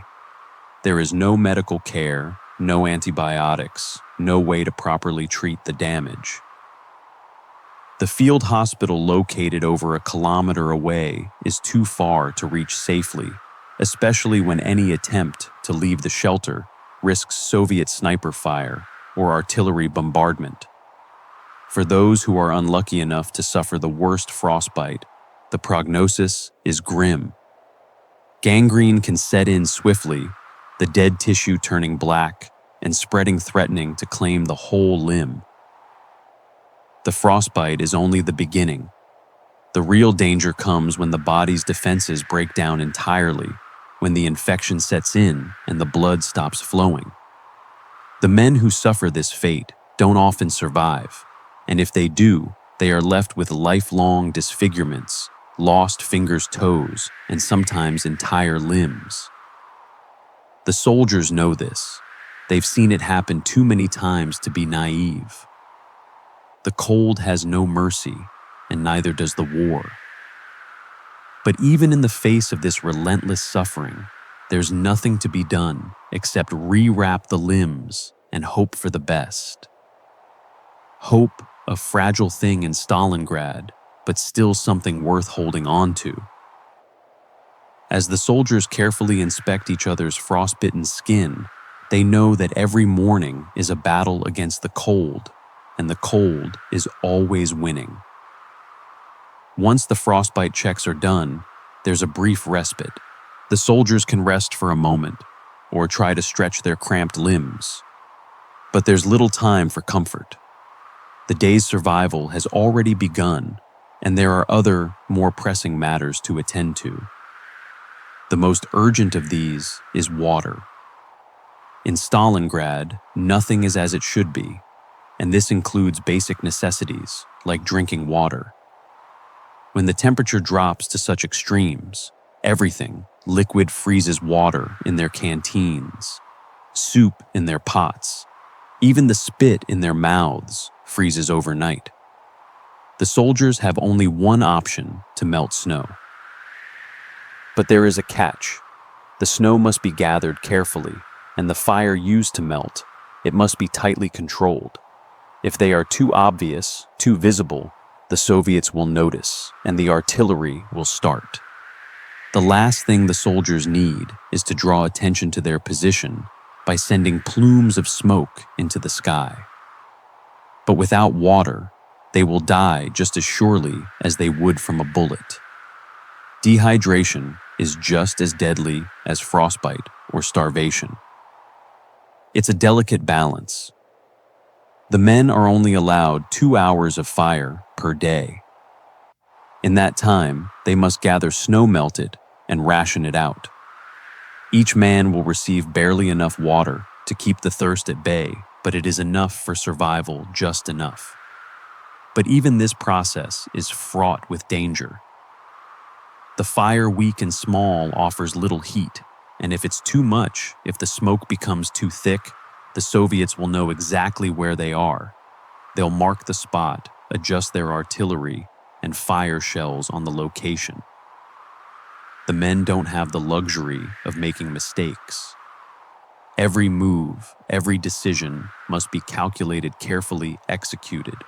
There is no medical care, no antibiotics, no way to properly treat the damage. The field hospital located over 1 kilometer away is too far to reach safely, especially when any attempt to leave the shelter risks Soviet sniper fire or artillery bombardment. For those who are unlucky enough to suffer the worst frostbite, the prognosis is grim. Gangrene can set in swiftly, the dead tissue turning black and spreading, threatening to claim the whole limb. The frostbite is only the beginning. The real danger comes when the body's defenses break down entirely, when the infection sets in and the blood stops flowing. The men who suffer this fate don't often survive, and if they do, they are left with lifelong disfigurements, lost fingers, toes, and sometimes entire limbs. The soldiers know this. They've seen it happen too many times to be naive. The cold has no mercy, and neither does the war. But even in the face of this relentless suffering, there's nothing to be done except rewrap the limbs and hope for the best. Hope, a fragile thing in Stalingrad, but still something worth holding on to. As the soldiers carefully inspect each other's frostbitten skin, they know that every morning is a battle against the cold, and the cold is always winning. Once the frostbite checks are done, there's a brief respite. The soldiers can rest for a moment, or try to stretch their cramped limbs. But there's little time for comfort. The day's survival has already begun, and there are other, more pressing matters to attend to. The most urgent of these is water. In Stalingrad, nothing is as it should be, and this includes basic necessities like drinking water. When the temperature drops to such extremes, everything, liquid, freezes. Water in their canteens, soup in their pots, even the spit in their mouths freezes overnight. The soldiers have only one option to melt snow. But there is a catch. The snow must be gathered carefully, and the fire used to melt, it must be tightly controlled. If they are too obvious, too visible, the Soviets will notice, and the artillery will start. The last thing the soldiers need is to draw attention to their position by sending plumes of smoke into the sky. But without water, they will die just as surely as they would from a bullet. Dehydration is just as deadly as frostbite or starvation. It's a delicate balance. The men are only allowed 2 hours of fire per day. In that time, they must gather snow melted and ration it out. Each man will receive barely enough water to keep the thirst at bay, but it is enough for survival, just enough. But even this process is fraught with danger. The fire, weak and small, offers little heat, and if it's too much, if the smoke becomes too thick, the Soviets will know exactly where they are. They'll mark the spot, adjust their artillery, and fire shells on the location. The men don't have the luxury of making mistakes. Every move, every decision must be calculated, carefully executed.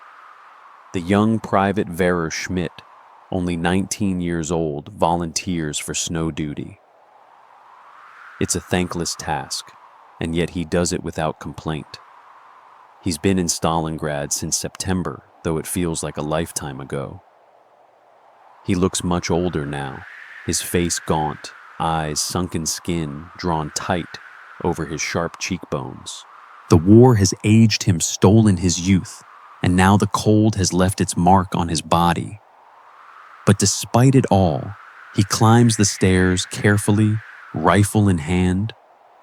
The young Private Vera Schmidt, only 19 years old, volunteers for snow duty. It's a thankless task, and yet he does it without complaint. He's been in Stalingrad since September, though it feels like a lifetime ago. He looks much older now, his face gaunt, eyes sunken, skin drawn tight over his sharp cheekbones. The war has aged him, stolen his youth, and now the cold has left its mark on his body. But despite it all, he climbs the stairs carefully, rifle in hand,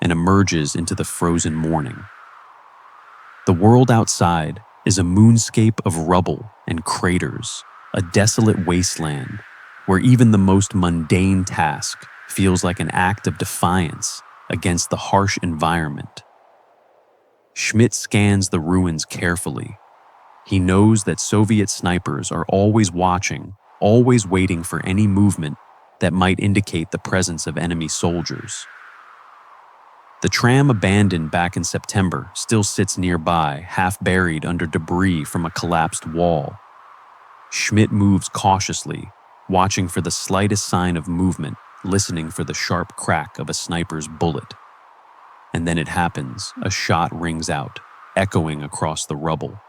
and emerges into the frozen morning. The world outside is a moonscape of rubble and craters, a desolate wasteland where even the most mundane task feels like an act of defiance against the harsh environment. Schmidt scans the ruins carefully. He knows that Soviet snipers are always watching, always waiting for any movement that might indicate the presence of enemy soldiers. The tram abandoned back in September still sits nearby, half buried under debris from a collapsed wall. Schmidt moves cautiously, watching for the slightest sign of movement, listening for the sharp crack of a sniper's bullet. And then it happens, a shot rings out, echoing across the rubble.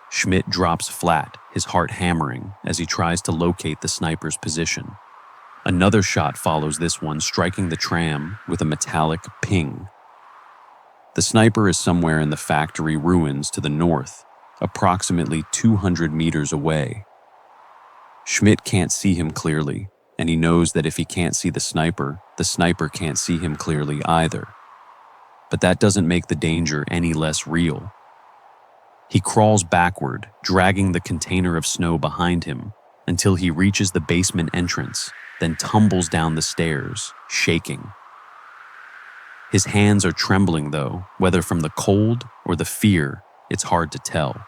Schmidt drops flat, his heart hammering as he tries to locate the sniper's position. Another shot follows this one, striking the tram with a metallic ping. The sniper is somewhere in the factory ruins to the north, approximately 200 meters away. Schmidt can't see him clearly, and he knows that if he can't see the sniper can't see him clearly either. But that doesn't make the danger any less real. He crawls backward, dragging the container of snow behind him until he reaches the basement entrance, then tumbles down the stairs, shaking. His hands are trembling though, whether from the cold or the fear, it's hard to tell.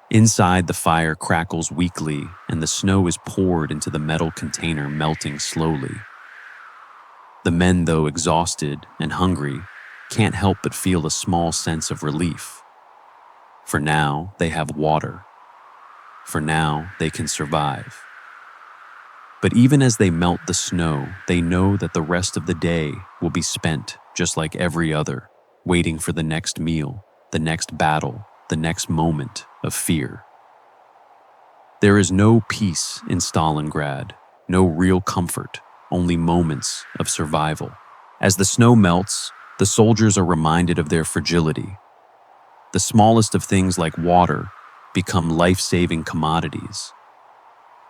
Inside, the fire crackles weakly and the snow is poured into the metal container, melting slowly. The men, though exhausted and hungry, can't help but feel a small sense of relief. For now, they have water. For now, they can survive. But even as they melt the snow, they know that the rest of the day will be spent just like every other, waiting for the next meal, the next battle, the next moment of fear. There is no peace in Stalingrad, no real comfort, only moments of survival. As the snow melts, the soldiers are reminded of their fragility. The smallest of things, like water, become life-saving commodities.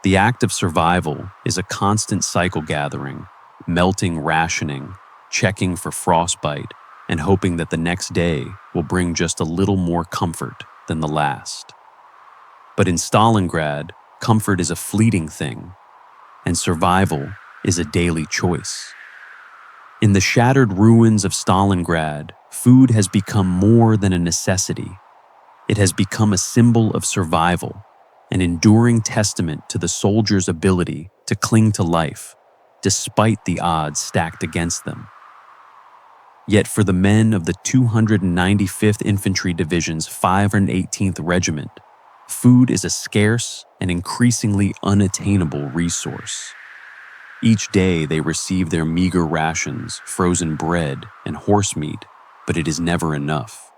The act of survival is a constant cycle: gathering, melting, rationing, checking for frostbite, and hoping that the next day will bring just a little more comfort than the last. But in Stalingrad, comfort is a fleeting thing, and survival is a daily choice. In the shattered ruins of Stalingrad, food has become more than a necessity. It has become a symbol of survival, an enduring testament to the soldiers' ability to cling to life, despite the odds stacked against them. Yet for the men of the 295th Infantry Division's 518th Regiment, food is a scarce and increasingly unattainable resource. Each day they receive their meager rations, frozen bread, and horse meat, but it is never enough.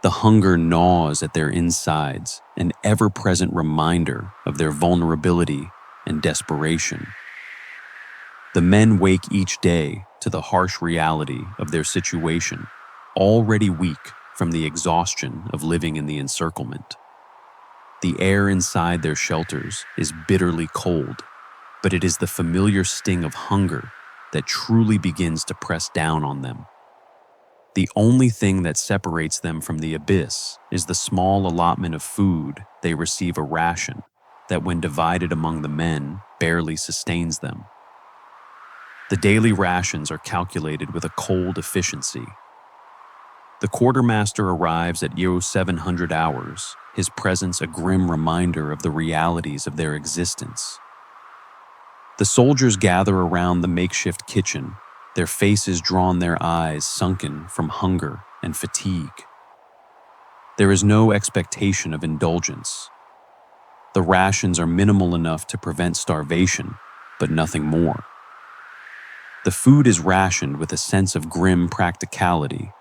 The hunger gnaws at their insides, an ever-present reminder of their vulnerability and desperation. The men wake each day to the harsh reality of their situation, already weak from the exhaustion of living in the encirclement. The air inside their shelters is bitterly cold, but it is the familiar sting of hunger that truly begins to press down on them. The only thing that separates them from the abyss is the small allotment of food they receive, a ration that, when divided among the men, barely sustains them. The daily rations are calculated with a cold efficiency. The quartermaster arrives at 0700 hours, his presence a grim reminder of the realities of their existence. The soldiers gather around the makeshift kitchen, their faces drawn, their eyes sunken from hunger and fatigue. There is no expectation of indulgence. The rations are minimal enough to prevent starvation, but nothing more. The food is rationed with a sense of grim practicality.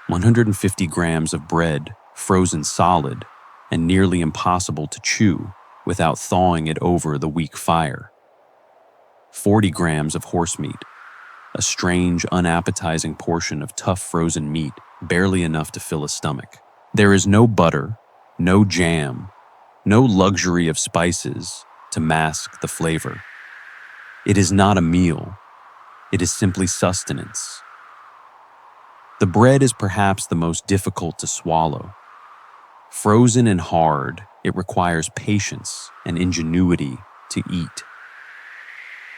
150 grams of bread, frozen solid, and nearly impossible to chew without thawing it over the weak fire. 40 grams of horse meat, a strange, unappetizing portion of tough frozen meat, barely enough to fill a stomach. There is no butter, no jam, no luxury of spices to mask the flavor. It is not a meal, it is simply sustenance. The bread is perhaps the most difficult to swallow. Frozen and hard, it requires patience and ingenuity to eat.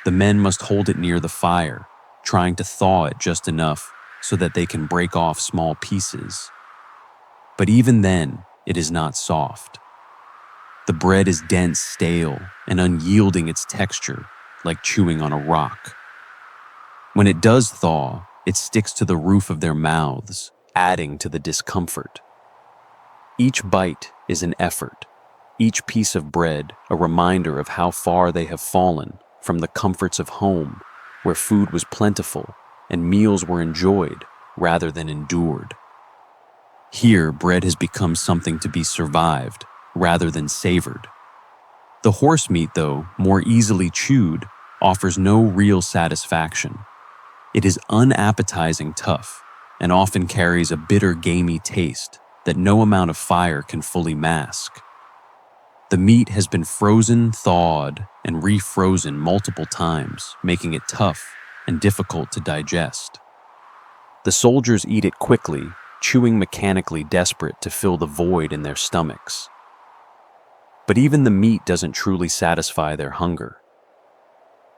The men must hold it near the fire, trying to thaw it just enough so that they can break off small pieces. But even then, it is not soft. The bread is dense, stale, and unyielding its texture, like chewing on a rock. When it does thaw, it sticks to the roof of their mouths, adding to the discomfort. Each bite is an effort, each piece of bread a reminder of how far they have fallen from the comforts of home, where food was plentiful and meals were enjoyed rather than endured. Here, bread has become something to be survived rather than savored. The horse meat, though more easily chewed, offers no real satisfaction. It is unappetizing tough and often carries a bitter, gamey taste that no amount of fire can fully mask. The meat has been frozen, thawed, and refrozen multiple times, making it tough and difficult to digest. The soldiers eat it quickly, chewing mechanically, desperate to fill the void in their stomachs. But even the meat doesn't truly satisfy their hunger.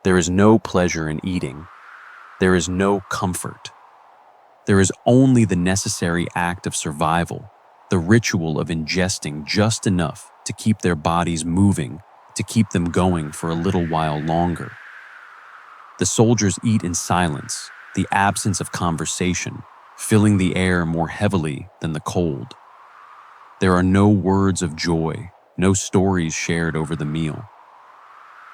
There is no pleasure in eating. There is no comfort. There is only the necessary act of survival, the ritual of ingesting just enough to keep their bodies moving, to keep them going for a little while longer. The soldiers eat in silence, the absence of conversation, filling the air more heavily than the cold. There are no words of joy, no stories shared over the meal.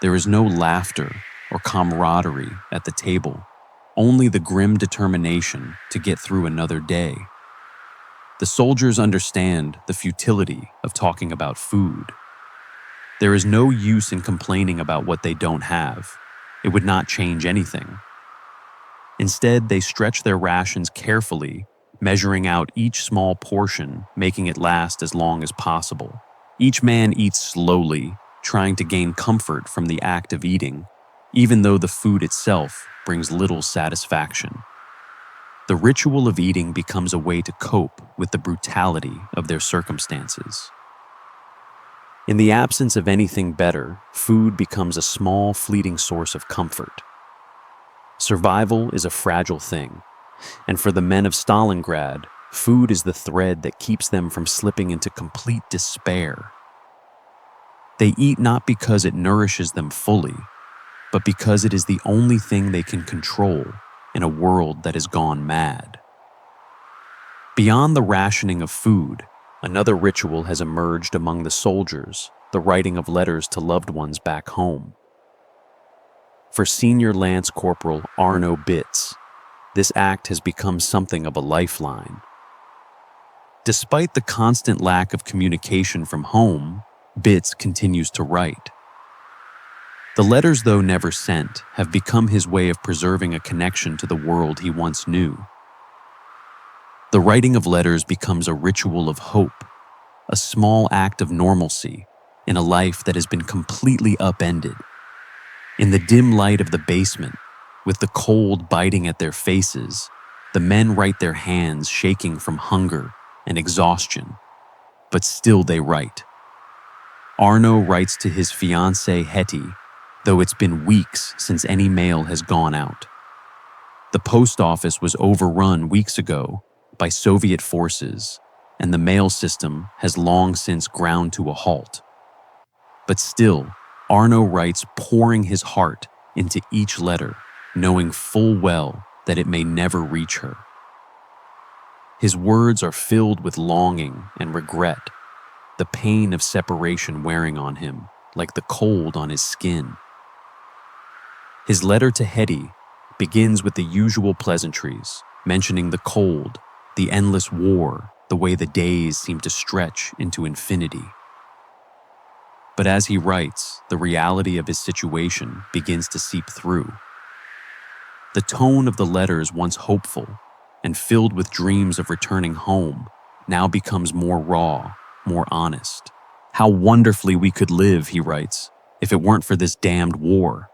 There is no laughter or camaraderie at the table, only the grim determination to get through another day. The soldiers understand the futility of talking about food. There is no use in complaining about what they don't have. It would not change anything. Instead, they stretch their rations carefully, measuring out each small portion, making it last as long as possible. Each man eats slowly, trying to gain comfort from the act of eating, even though the food itself brings little satisfaction. The ritual of eating becomes a way to cope with the brutality of their circumstances. In the absence of anything better, food becomes a small, fleeting source of comfort. Survival is a fragile thing, and for the men of Stalingrad, food is the thread that keeps them from slipping into complete despair. They eat not because it nourishes them fully, but because it is the only thing they can control in a world that has gone mad. Beyond the rationing of food, another ritual has emerged among the soldiers, the writing of letters to loved ones back home. For Senior Lance Corporal Arno Bitz, this act has become something of a lifeline. Despite the constant lack of communication from home, Bitz continues to write. The letters, though never sent, have become his way of preserving a connection to the world he once knew. The writing of letters becomes a ritual of hope, a small act of normalcy in a life that has been completely upended. In the dim light of the basement, with the cold biting at their faces, the men write, their hands shaking from hunger and exhaustion. But still they write. Arno writes to his fiancée Hetty, though it's been weeks since any mail has gone out. The post office was overrun weeks ago by Soviet forces, and the mail system has long since ground to a halt. But still, Arno writes, pouring his heart into each letter, knowing full well that it may never reach her. His words are filled with longing and regret, the pain of separation wearing on him like the cold on his skin. His letter to Hetty begins with the usual pleasantries, mentioning the cold, the endless war, the way the days seem to stretch into infinity. But as he writes, the reality of his situation begins to seep through. The tone of the letters, once hopeful and filled with dreams of returning home, now becomes more raw, more honest. "How wonderfully we could live," he writes, "if it weren't for this damned war.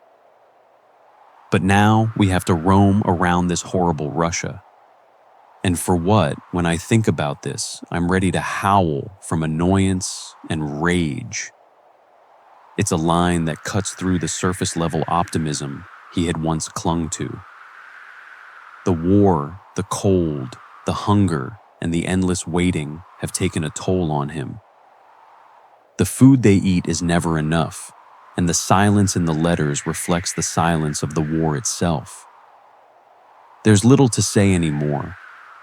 But now we have to roam around this horrible Russia. And for what, when I think about this, I'm ready to howl from annoyance and rage." It's a line that cuts through the surface-level optimism he had once clung to. The war, the cold, the hunger, and the endless waiting have taken a toll on him. The food they eat is never enough, and the silence in the letters reflects the silence of the war itself. There's little to say anymore,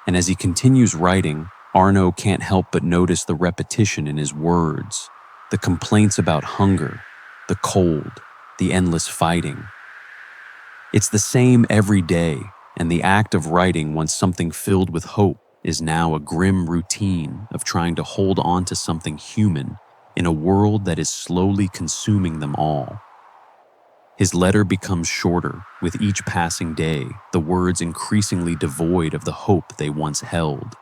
and as he continues writing, Arno can't help but notice the repetition in his words, the complaints about hunger, the cold, the endless fighting. It's the same every day, and the act of writing, once something filled with hope, is now a grim routine of trying to hold on to something human in a world that is slowly consuming them all. His letter becomes shorter with each passing day, the words increasingly devoid of the hope they once held.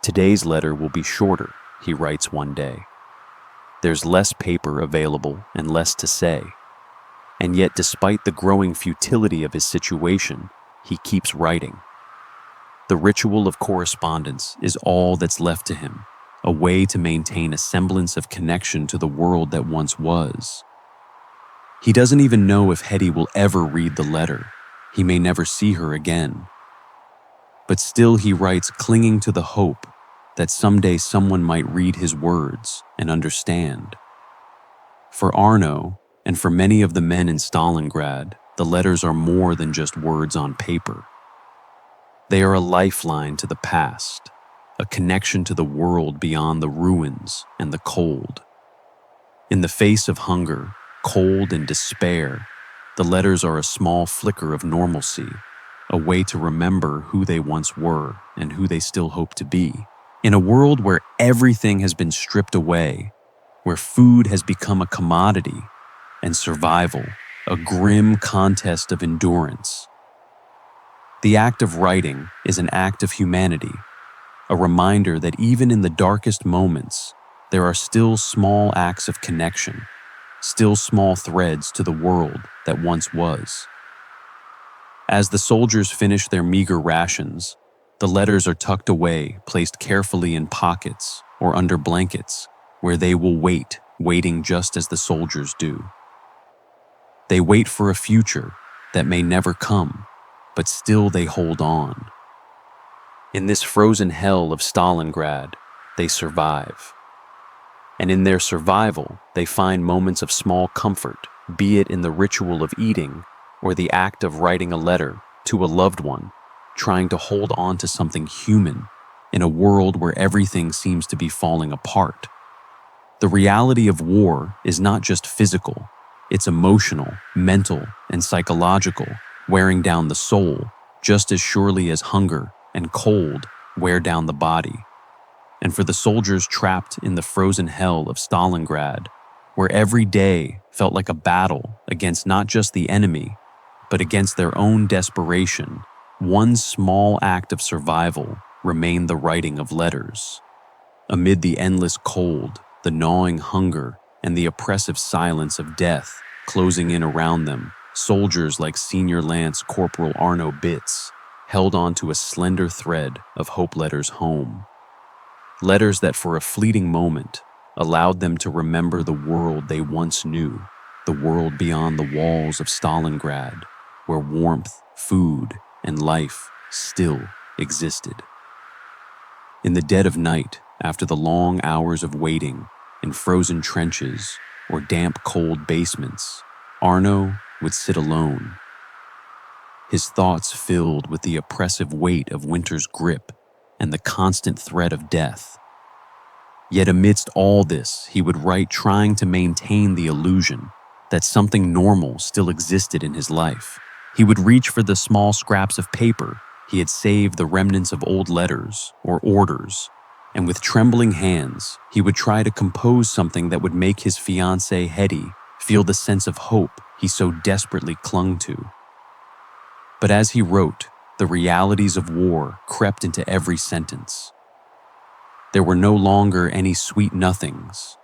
"Today's letter will be shorter," he writes one day. "There's less paper available and less to say." And yet, despite the growing futility of his situation, he keeps writing. The ritual of correspondence is all that's left to him, a way to maintain a semblance of connection to the world that once was. He doesn't even know if Hetty will ever read the letter. He may never see her again. But still he writes, clinging to the hope that someday someone might read his words and understand. For Arno, and for many of the men in Stalingrad, the letters are more than just words on paper. They are a lifeline to the past, a connection to the world beyond the ruins and the cold. In the face of hunger, cold, and despair, the letters are a small flicker of normalcy, a way to remember who they once were and who they still hope to be. In a world where everything has been stripped away, where food has become a commodity and survival a grim contest of endurance, the act of writing is an act of humanity, a reminder that even in the darkest moments, there are still small acts of connection, still small threads to the world that once was. As the soldiers finish their meager rations, the letters are tucked away, placed carefully in pockets or under blankets, where they will wait, waiting just as the soldiers do. They wait for a future that may never come, but still they hold on. In this frozen hell of Stalingrad, they survive. And in their survival, they find moments of small comfort, be it in the ritual of eating or the act of writing a letter to a loved one, trying to hold on to something human in a world where everything seems to be falling apart. The reality of war is not just physical, it's emotional, mental, and psychological, wearing down the soul just as surely as hunger and cold wear down the body. And for the soldiers trapped in the frozen hell of Stalingrad, where every day felt like a battle against not just the enemy, but against their own desperation, one small act of survival remained the writing of letters. Amid the endless cold, the gnawing hunger, and the oppressive silence of death closing in around them, soldiers like Senior Lance Corporal Arno Bitz held on to a slender thread of hope letters home. Letters that for a fleeting moment allowed them to remember the world they once knew, the world beyond the walls of Stalingrad, where warmth, food, and life still existed. In the dead of night, after the long hours of waiting in frozen trenches or damp, cold basements, Arno would sit alone, his thoughts filled with the oppressive weight of winter's grip and the constant threat of death. Yet amidst all this, he would write, trying to maintain the illusion that something normal still existed in his life. He would reach for the small scraps of paper he had saved, the remnants of old letters or orders, and with trembling hands, he would try to compose something that would make his fiancée Hetty feel the sense of hope he so desperately clung to. But as he wrote, the realities of war crept into every sentence. There were no longer any sweet nothings,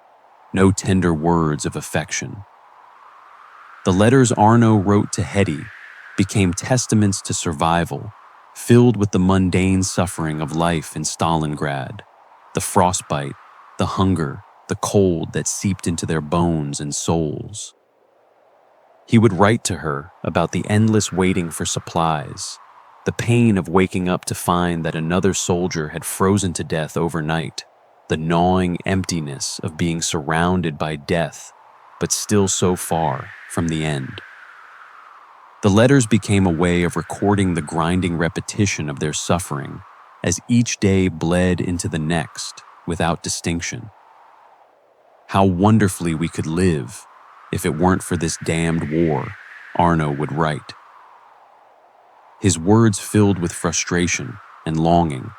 no tender words of affection. The letters Arno wrote to Hetty became testaments to survival, filled with the mundane suffering of life in Stalingrad, the frostbite, the hunger, the cold that seeped into their bones and souls. He would write to her about the endless waiting for supplies, the pain of waking up to find that another soldier had frozen to death overnight, the gnawing emptiness of being surrounded by death, but still so far from the end. The letters became a way of recording the grinding repetition of their suffering as each day bled into the next without distinction. How wonderfully we could live if it weren't for this damned war, Arno would write. His words, filled with frustration and longing,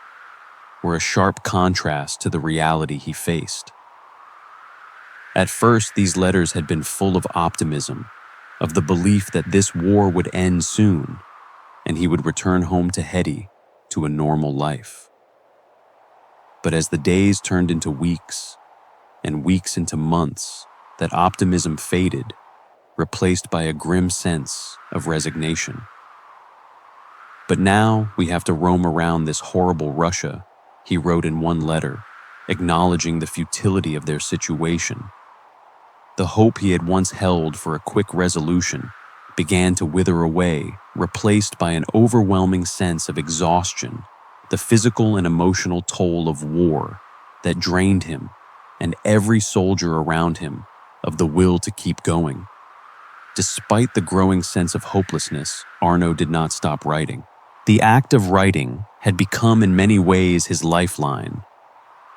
were a sharp contrast to the reality he faced. At first, these letters had been full of optimism, of the belief that this war would end soon, and he would return home to Hetty to a normal life. But as the days turned into weeks, and weeks into months, that optimism faded, replaced by a grim sense of resignation. But now we have to roam around this horrible Russia, he wrote in one letter, acknowledging the futility of their situation. The hope he had once held for a quick resolution began to wither away, replaced by an overwhelming sense of exhaustion, the physical and emotional toll of war that drained him and every soldier around him of the will to keep going. Despite the growing sense of hopelessness, Arno did not stop writing. The act of writing had become in many ways his lifeline,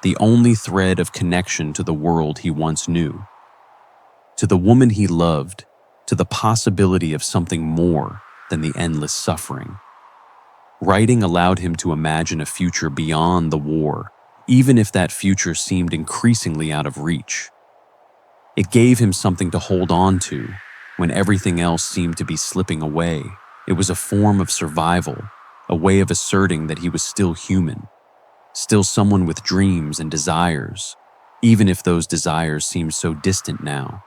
the only thread of connection to the world he once knew, to the woman he loved, to the possibility of something more than the endless suffering. Writing allowed him to imagine a future beyond the war, even if that future seemed increasingly out of reach. It gave him something to hold on to when everything else seemed to be slipping away. It was a form of survival, a way of asserting that he was still human, still someone with dreams and desires, even if those desires seemed so distant now.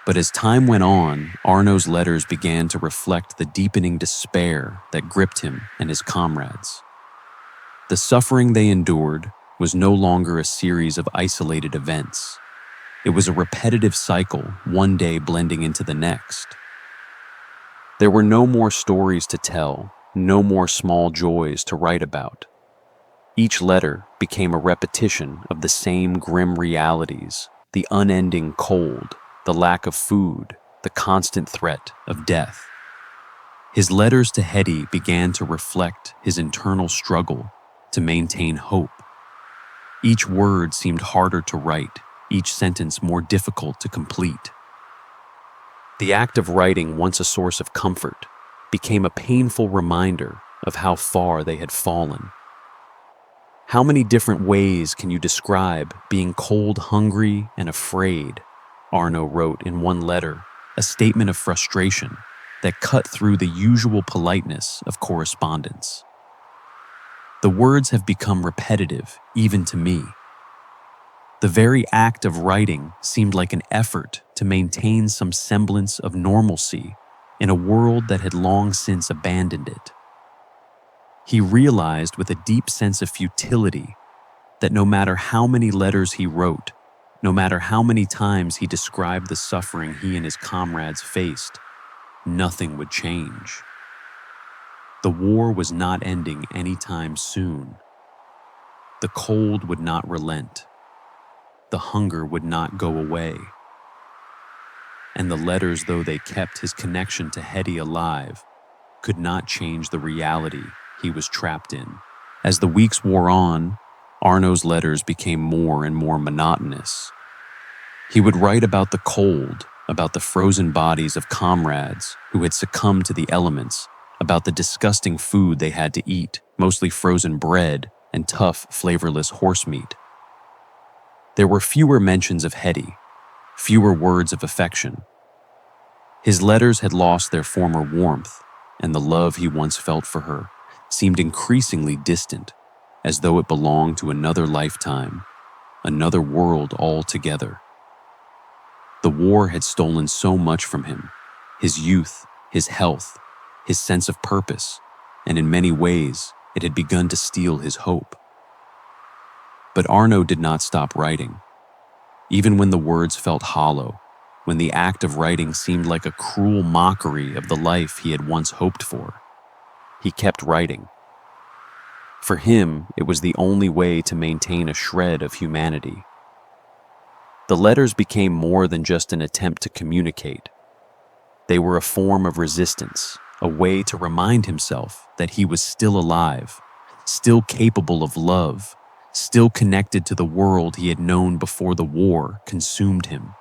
But as time went on, Arno's letters began to reflect the deepening despair that gripped him and his comrades. The suffering they endured was no longer a series of isolated events. It was a repetitive cycle, one day blending into the next. There were no more stories to tell, no more small joys to write about. Each letter became a repetition of the same grim realities, the unending cold, the lack of food, the constant threat of death. His letters to Hetty began to reflect his internal struggle to maintain hope. Each word seemed harder to write, each sentence more difficult to complete. The act of writing, once a source of comfort, became a painful reminder of how far they had fallen. How many different ways can you describe being cold, hungry, and afraid? Arno wrote in one letter, a statement of frustration that cut through the usual politeness of correspondence. The words have become repetitive, even to me. The very act of writing seemed like an effort to maintain some semblance of normalcy in a world that had long since abandoned it. He realized with a deep sense of futility that no matter how many letters he wrote, no matter how many times he described the suffering he and his comrades faced, nothing would change. The war was not ending anytime soon. The cold would not relent. The hunger would not go away. And the letters, though they kept his connection to Hetty alive, could not change the reality he was trapped in. As the weeks wore on, Arno's letters became more and more monotonous. He would write about the cold, about the frozen bodies of comrades who had succumbed to the elements, about the disgusting food they had to eat, mostly frozen bread and tough, flavorless horse meat. There were fewer mentions of Hetty, fewer words of affection. His letters had lost their former warmth, and the love he once felt for her seemed increasingly distant, as though it belonged to another lifetime, another world altogether. The war had stolen so much from him: his youth, his health, his sense of purpose, and in many ways it had begun to steal his hope. But Arno did not stop writing. Even when the words felt hollow, when the act of writing seemed like a cruel mockery of the life he had once hoped for, he kept writing. For him, it was the only way to maintain a shred of humanity. The letters became more than just an attempt to communicate. They were a form of resistance, a way to remind himself that he was still alive, still capable of love, still connected to the world he had known before the war consumed him.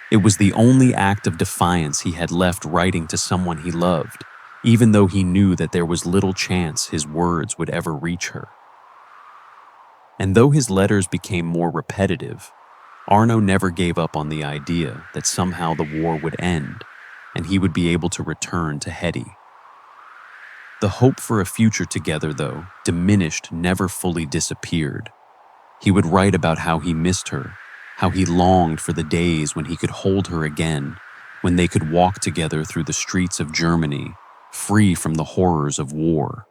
It was the only act of defiance he had left, writing to someone he loved, even though he knew that there was little chance his words would ever reach her. And though his letters became more repetitive, Arno never gave up on the idea that somehow the war would end and he would be able to return to Hetty. The hope for a future together, though, diminished, never fully disappeared. He would write about how he missed her, how he longed for the days when he could hold her again, when they could walk together through the streets of Germany, free from the horrors of war.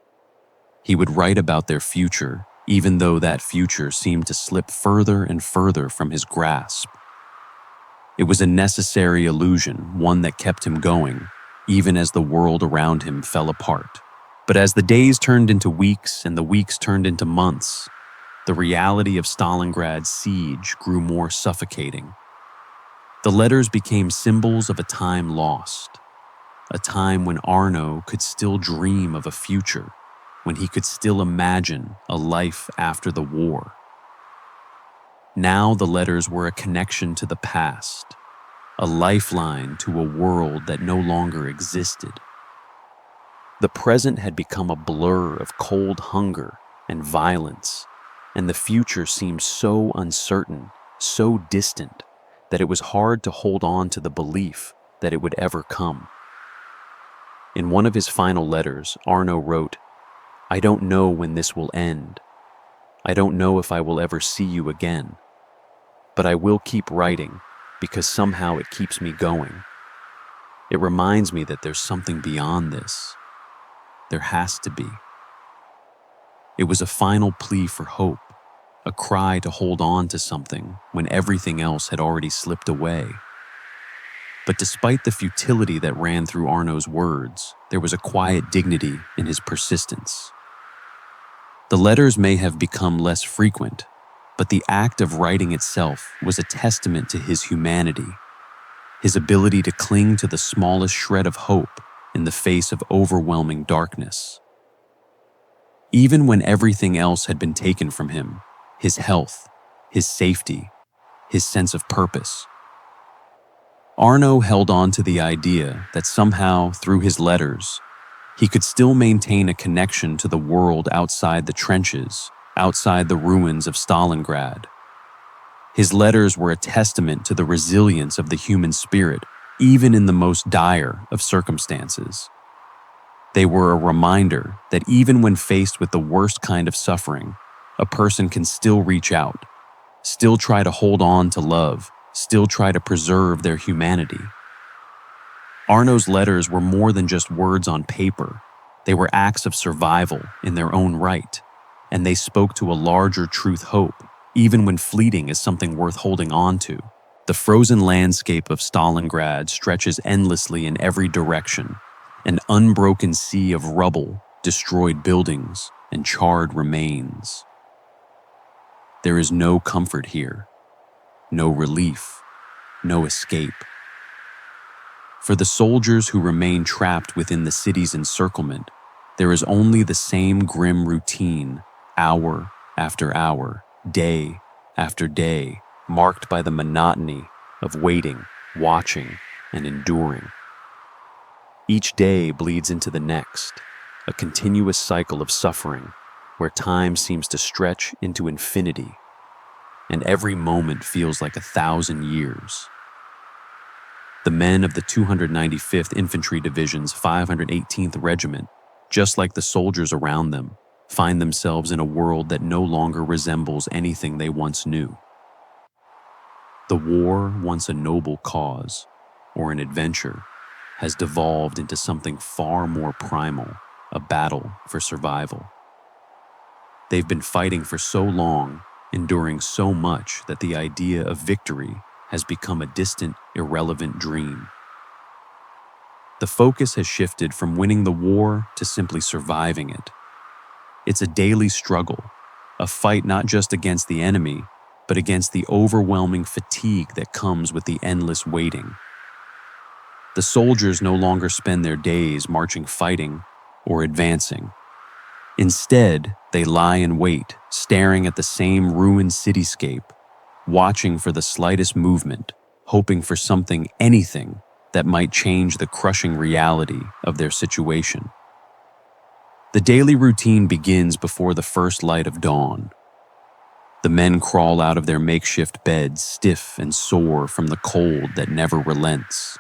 He would write about their future, even though that future seemed to slip further and further from his grasp. It was a necessary illusion, one that kept him going, even as the world around him fell apart. But as the days turned into weeks and the weeks turned into months, the reality of Stalingrad's siege grew more suffocating. The letters became symbols of a time lost, a time when Arno could still dream of a future, when he could still imagine a life after the war. Now the letters were a connection to the past, a lifeline to a world that no longer existed. The present had become a blur of cold hunger and violence, and the future seemed so uncertain, so distant, that it was hard to hold on to the belief that it would ever come. In one of his final letters, Arno wrote, "I don't know when this will end. I don't know if I will ever see you again. But I will keep writing because somehow it keeps me going. It reminds me that there's something beyond this. There has to be." It was a final plea for hope, a cry to hold on to something when everything else had already slipped away. But despite the futility that ran through Arno's words, there was a quiet dignity in his persistence. The letters may have become less frequent, but the act of writing itself was a testament to his humanity, his ability to cling to the smallest shred of hope in the face of overwhelming darkness. Even when everything else had been taken from him, his health, his safety, his sense of purpose, Arno held on to the idea that somehow, through his letters, he could still maintain a connection to the world outside the trenches, outside the ruins of Stalingrad. His letters were a testament to the resilience of the human spirit, even in the most dire of circumstances. They were a reminder that even when faced with the worst kind of suffering, a person can still reach out, still try to hold on to love, still try to preserve their humanity. Arno's letters were more than just words on paper. They were acts of survival in their own right, and they spoke to a larger truth: hope, even when fleeting, is something worth holding on to. The frozen landscape of Stalingrad stretches endlessly in every direction, an unbroken sea of rubble, destroyed buildings, and charred remains. There is no comfort here, no relief, no escape. For the soldiers who remain trapped within the city's encirclement, there is only the same grim routine, hour after hour, day after day, marked by the monotony of waiting, watching, and enduring. Each day bleeds into the next, a continuous cycle of suffering where time seems to stretch into infinity, and every moment feels like 1,000 years. The The men of the 295th Infantry Division's 518th Regiment, just like the soldiers around them, find themselves in a world that no longer resembles anything they once knew. The war, once a noble cause or an adventure, has devolved into something far more primal, a battle for survival. They've been fighting for so long, enduring so much that the idea of victory has become a distant, irrelevant dream. The focus has shifted from winning the war to simply surviving it. It's a daily struggle, a fight not just against the enemy, but against the overwhelming fatigue that comes with the endless waiting. The soldiers no longer spend their days marching, fighting, or advancing. Instead, they lie in wait, staring at the same ruined cityscape, watching for the slightest movement, hoping for something, anything, that might change the crushing reality of their situation. The daily routine begins before the first light of dawn. The men crawl out of their makeshift beds, stiff and sore from the cold that never relents.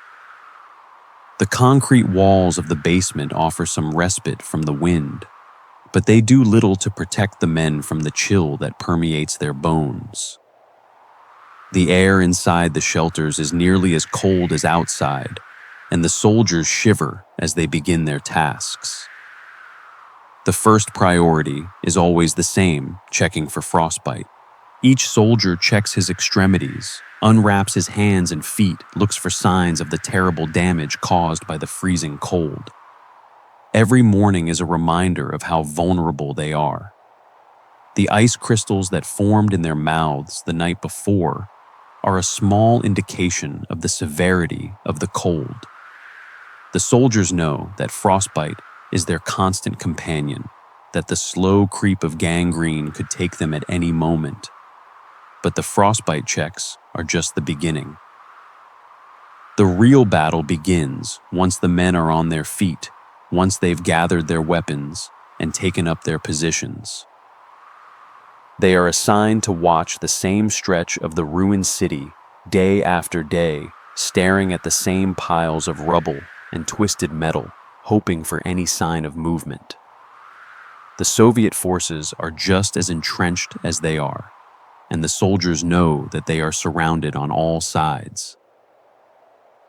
The concrete walls of the basement offer some respite from the wind, but they do little to protect the men from the chill that permeates their bones. The air inside the shelters is nearly as cold as outside, and the soldiers shiver as they begin their tasks. The first priority is always the same, checking for frostbite. Each soldier checks his extremities, unwraps his hands and feet, looks for signs of the terrible damage caused by the freezing cold. Every morning is a reminder of how vulnerable they are. The ice crystals that formed in their mouths the night before are a small indication of the severity of the cold. The soldiers know that frostbite is their constant companion, that the slow creep of gangrene could take them at any moment. But the frostbite checks are just the beginning. The real battle begins once the men are on their feet, once they've gathered their weapons and taken up their positions. They are assigned to watch the same stretch of the ruined city day after day, staring at the same piles of rubble and twisted metal, hoping for any sign of movement. The Soviet forces are just as entrenched as they are, and the soldiers know that they are surrounded on all sides.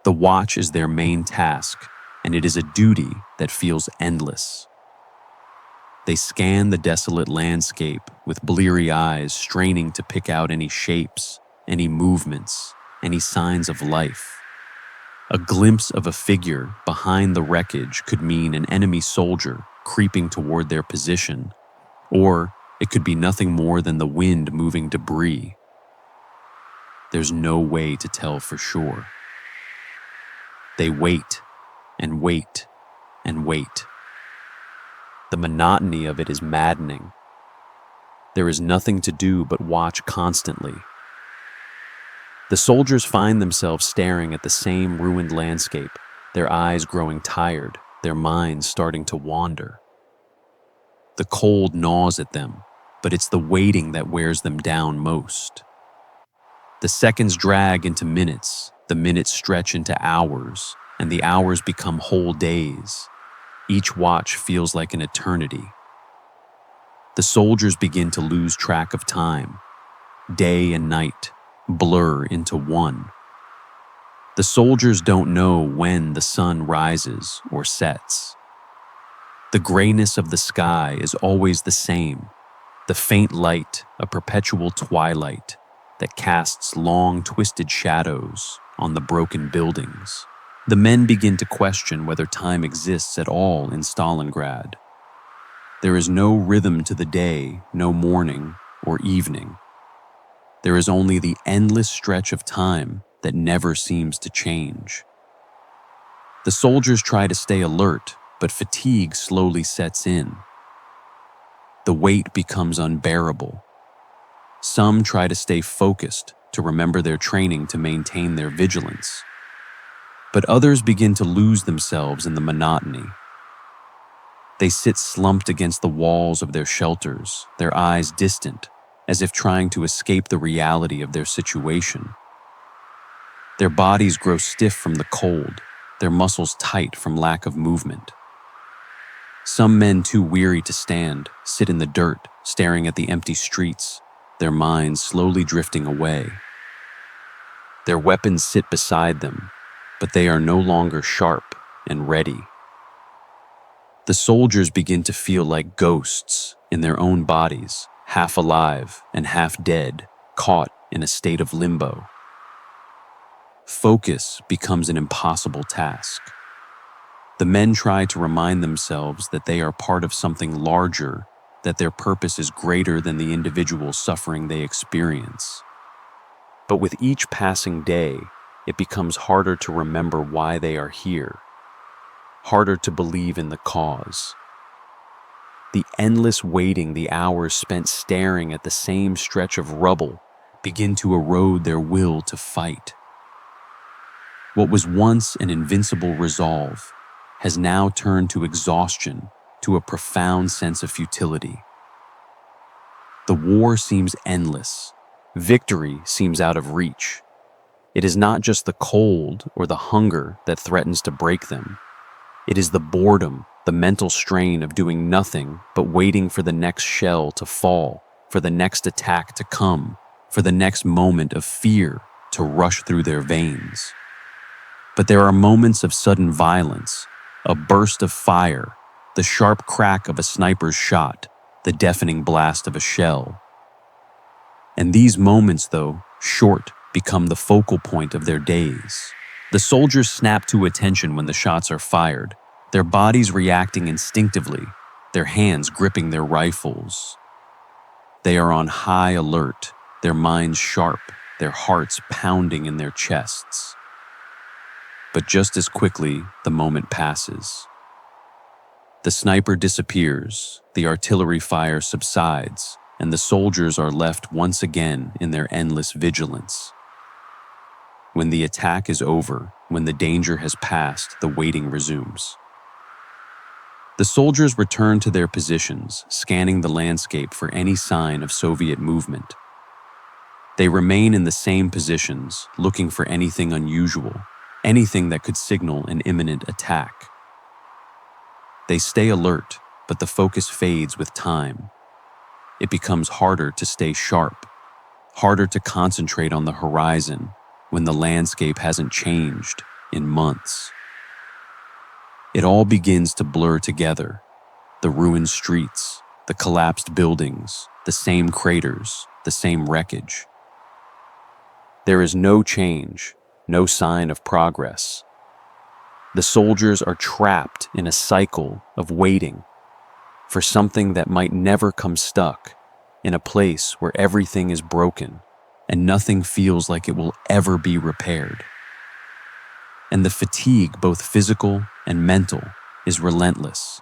The watch is their main task, and it is a duty that feels endless. They scan the desolate landscape with bleary eyes, straining to pick out any shapes, any movements, any signs of life. A glimpse of a figure behind the wreckage could mean an enemy soldier creeping toward their position, or it could be nothing more than the wind moving debris. There's no way to tell for sure. They wait and wait and wait. The monotony of it is maddening. There is nothing to do but watch constantly. The soldiers find themselves staring at the same ruined landscape, their eyes growing tired, their minds starting to wander. The cold gnaws at them, but it's the waiting that wears them down most. The seconds drag into minutes, the minutes stretch into hours, and the hours become whole days. Each watch feels like an eternity. The soldiers begin to lose track of time. Day and night blur into one. The soldiers don't know when the sun rises or sets. The grayness of the sky is always the same, the faint light, a perpetual twilight that casts long, twisted shadows on the broken buildings. The men begin to question whether time exists at all in Stalingrad. There is no rhythm to the day, no morning or evening. There is only the endless stretch of time that never seems to change. The soldiers try to stay alert, but fatigue slowly sets in. The weight becomes unbearable. Some try to stay focused, to remember their training, to maintain their vigilance. But others begin to lose themselves in the monotony. They sit slumped against the walls of their shelters, their eyes distant, as if trying to escape the reality of their situation. Their bodies grow stiff from the cold, their muscles tight from lack of movement. Some men too weary to stand sit in the dirt, staring at the empty streets, their minds slowly drifting away. Their weapons sit beside them, but they are no longer sharp and ready. The soldiers begin to feel like ghosts in their own bodies, half alive and half dead, caught in a state of limbo. Focus becomes an impossible task. The men try to remind themselves that they are part of something larger, that their purpose is greater than the individual suffering they experience. But with each passing day, it becomes harder to remember why they are here, harder to believe in the cause. The endless waiting, the hours spent staring at the same stretch of rubble, begin to erode their will to fight. What was once an invincible resolve has now turned to exhaustion, to a profound sense of futility. The war seems endless. Victory seems out of reach. It is not just the cold or the hunger that threatens to break them. It is the boredom, the mental strain of doing nothing but waiting for the next shell to fall, for the next attack to come, for the next moment of fear to rush through their veins. But there are moments of sudden violence, a burst of fire, the sharp crack of a sniper's shot, the deafening blast of a shell. And these moments, though short, become the focal point of their days. The soldiers snap to attention when the shots are fired, their bodies reacting instinctively, their hands gripping their rifles. They are on high alert, their minds sharp, their hearts pounding in their chests. But just as quickly, the moment passes. The sniper disappears, the artillery fire subsides, and the soldiers are left once again in their endless vigilance. When the attack is over, when the danger has passed, the waiting resumes. The soldiers return to their positions, scanning the landscape for any sign of Soviet movement. They remain in the same positions, looking for anything unusual, anything that could signal an imminent attack. They stay alert, but the focus fades with time. It becomes harder to stay sharp, harder to concentrate on the horizon when the landscape hasn't changed in months. It all begins to blur together. The ruined streets, the collapsed buildings, the same craters, the same wreckage. There is no change, no sign of progress. The soldiers are trapped in a cycle of waiting for something that might never come stuck, in a place where everything is broken and nothing feels like it will ever be repaired. And the fatigue, both physical and mental, is relentless.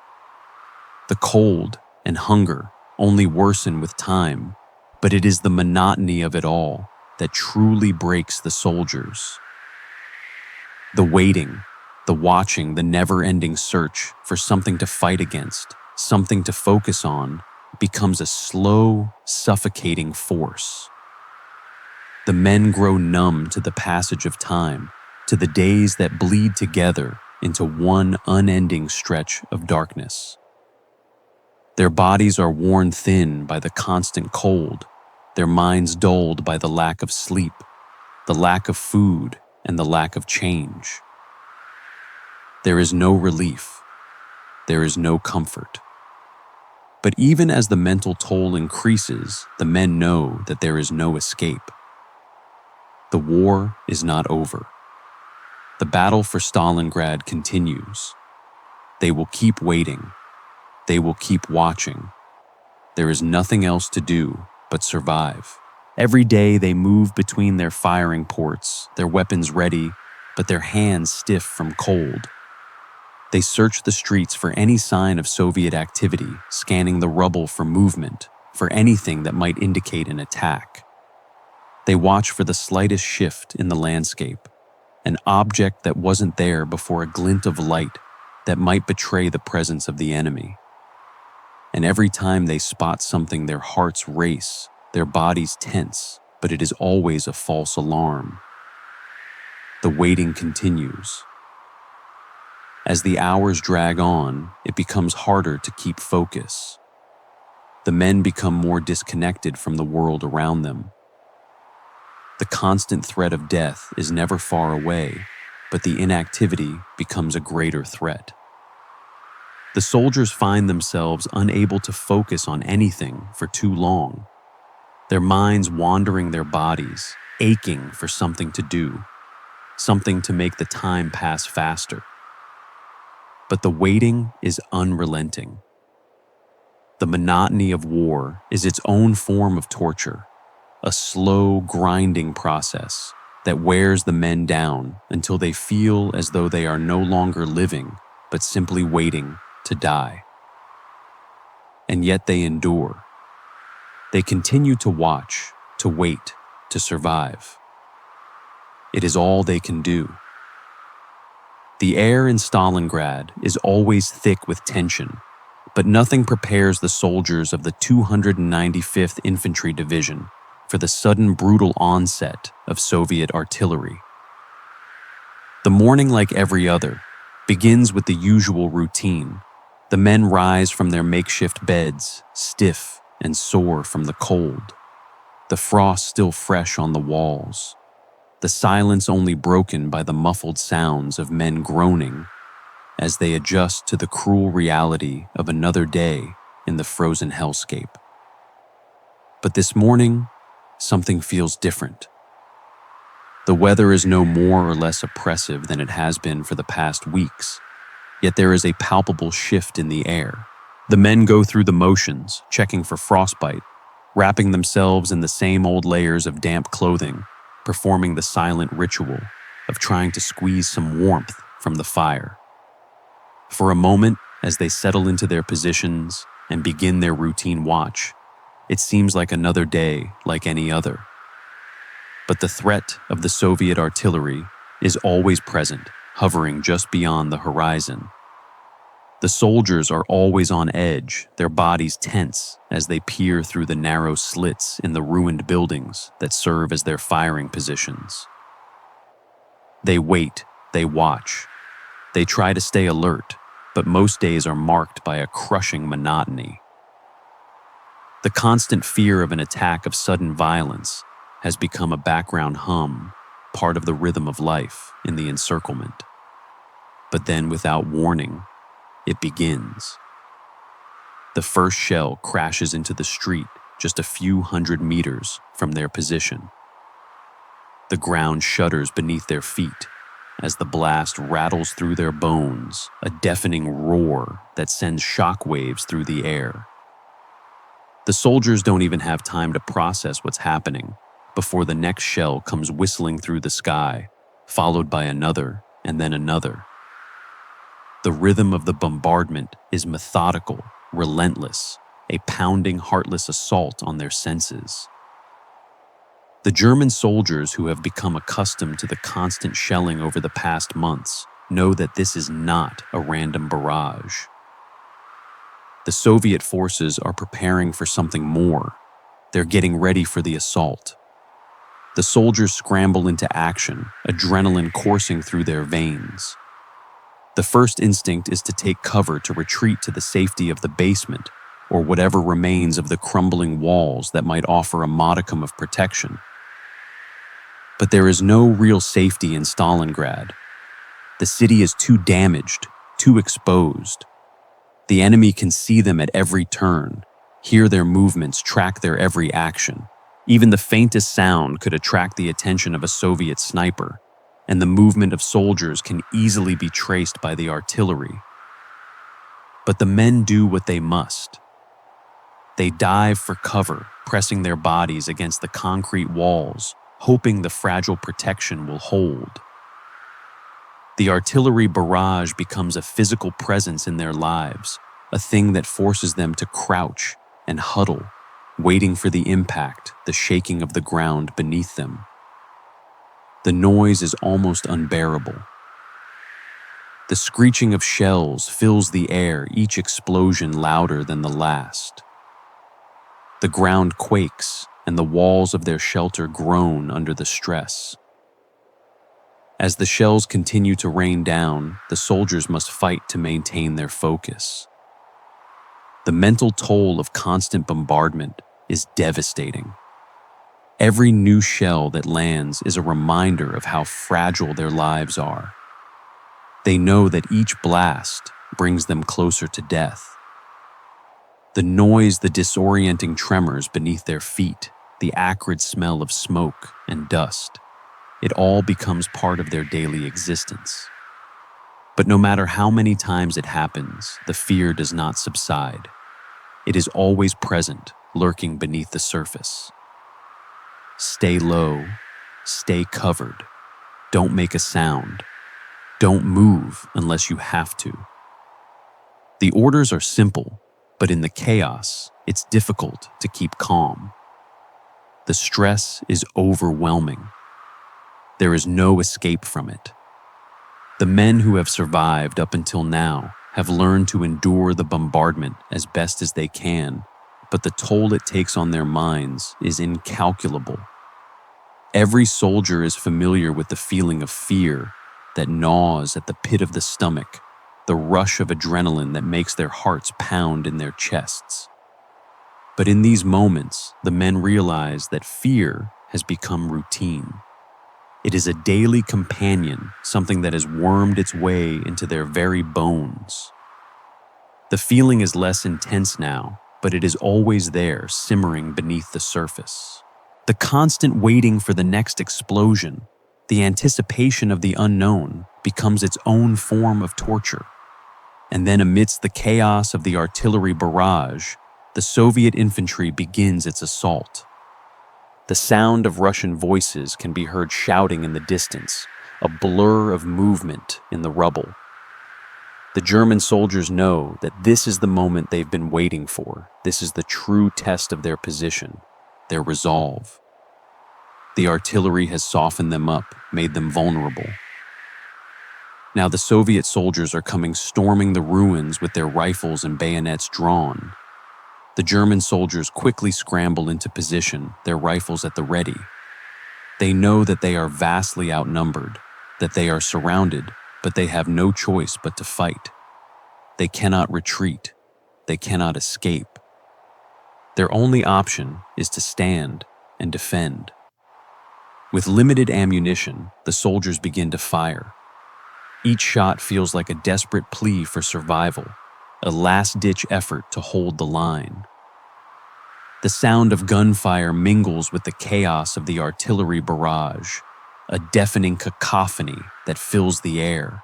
The cold and hunger only worsen with time, but it is the monotony of it all that truly breaks the soldiers. The waiting, the watching, the never-ending search for something to fight against, something to focus on, becomes a slow, suffocating force. The men grow numb to the passage of time, to the days that bleed together into one unending stretch of darkness. Their bodies are worn thin by the constant cold, their minds dulled by the lack of sleep, the lack of food, and the lack of change. There is no relief. There is no comfort. But even as the mental toll increases, the men know that there is no escape. The war is not over. The battle for Stalingrad continues. They will keep waiting. They will keep watching. There is nothing else to do but survive. Every day they move between their firing ports, their weapons ready, but their hands stiff from cold. They search the streets for any sign of Soviet activity, scanning the rubble for movement, for anything that might indicate an attack. They watch for the slightest shift in the landscape, an object that wasn't there before, a glint of light that might betray the presence of the enemy. And every time they spot something, their hearts race, their bodies tense, but it is always a false alarm. The waiting continues. As the hours drag on, it becomes harder to keep focus. The men become more disconnected from the world around them. The constant threat of death is never far away, but the inactivity becomes a greater threat. The soldiers find themselves unable to focus on anything for too long, their minds wandering their bodies, aching for something to do, something to make the time pass faster. But the waiting is unrelenting. The monotony of war is its own form of torture, a slow, grinding process that wears the men down until they feel as though they are no longer living, but simply waiting to die. And yet they endure. They continue to watch, to wait, to survive. It is all they can do. The air in Stalingrad is always thick with tension, but nothing prepares the soldiers of the 295th Infantry Division for the sudden brutal onset of Soviet artillery. The morning, like every other, begins with the usual routine. The men rise from their makeshift beds, stiff and sore from the cold, the frost still fresh on the walls, the silence only broken by the muffled sounds of men groaning as they adjust to the cruel reality of another day in the frozen hellscape. But this morning, something feels different. The weather is no more or less oppressive than it has been for the past weeks, yet there is a palpable shift in the air. The men go through the motions, checking for frostbite, wrapping themselves in the same old layers of damp clothing, performing the silent ritual of trying to squeeze some warmth from the fire. For a moment, as they settle into their positions and begin their routine watch, it seems like another day like any other. But the threat of the Soviet artillery is always present, hovering just beyond the horizon. The soldiers are always on edge, their bodies tense as they peer through the narrow slits in the ruined buildings that serve as their firing positions. They wait, they watch. They try to stay alert, but most days are marked by a crushing monotony. The constant fear of an attack of sudden violence has become a background hum, part of the rhythm of life in the encirclement. But then, without warning, it begins. The first shell crashes into the street just a few hundred meters from their position. The ground shudders beneath their feet as the blast rattles through their bones, a deafening roar that sends shockwaves through the air. The soldiers don't even have time to process what's happening before the next shell comes whistling through the sky, followed by another and then another. The rhythm of the bombardment is methodical, relentless, a pounding, heartless assault on their senses. The German soldiers who have become accustomed to the constant shelling over the past months know that this is not a random barrage. The Soviet forces are preparing for something more. They're getting ready for the assault. The soldiers scramble into action, adrenaline coursing through their veins. The first instinct is to take cover, to retreat to the safety of the basement or whatever remains of the crumbling walls that might offer a modicum of protection. But there is no real safety in Stalingrad. The city is too damaged, too exposed. The enemy can see them at every turn, hear their movements, track their every action. Even the faintest sound could attract the attention of a Soviet sniper, and the movement of soldiers can easily be traced by the artillery. But the men do what they must. They dive for cover, pressing their bodies against the concrete walls, hoping the fragile protection will hold. The artillery barrage becomes a physical presence in their lives, a thing that forces them to crouch and huddle, waiting for the impact, the shaking of the ground beneath them. The noise is almost unbearable. The screeching of shells fills the air, each explosion louder than the last. The ground quakes, and the walls of their shelter groan under the stress. As the shells continue to rain down, the soldiers must fight to maintain their focus. The mental toll of constant bombardment is devastating. Every new shell that lands is a reminder of how fragile their lives are. They know that each blast brings them closer to death. The noise, the disorienting tremors beneath their feet, the acrid smell of smoke and dust, it all becomes part of their daily existence. But no matter how many times it happens, the fear does not subside. It is always present, lurking beneath the surface. Stay low, stay covered, don't make a sound, don't move unless you have to. The orders are simple, but in the chaos, it's difficult to keep calm. The stress is overwhelming. There is no escape from it. The men who have survived up until now have learned to endure the bombardment as best as they can, but the toll it takes on their minds is incalculable. Every soldier is familiar with the feeling of fear that gnaws at the pit of the stomach, the rush of adrenaline that makes their hearts pound in their chests. But in these moments, the men realize that fear has become routine. It is a daily companion, something that has wormed its way into their very bones. The feeling is less intense now, but it is always there, simmering beneath the surface. The constant waiting for the next explosion, the anticipation of the unknown, becomes its own form of torture. And then amidst the chaos of the artillery barrage, the Soviet infantry begins its assault. The sound of Russian voices can be heard shouting in the distance, a blur of movement in the rubble. The German soldiers know that this is the moment they've been waiting for. This is the true test of their position, their resolve. The artillery has softened them up, made them vulnerable. Now the Soviet soldiers are coming storming the ruins with their rifles and bayonets drawn. The German soldiers quickly scramble into position, their rifles at the ready. They know that they are vastly outnumbered, that they are surrounded, but they have no choice but to fight. They cannot retreat. They cannot escape. Their only option is to stand and defend. With limited ammunition, the soldiers begin to fire. Each shot feels like a desperate plea for survival, a last-ditch effort to hold the line. The sound of gunfire mingles with the chaos of the artillery barrage, a deafening cacophony that fills the air.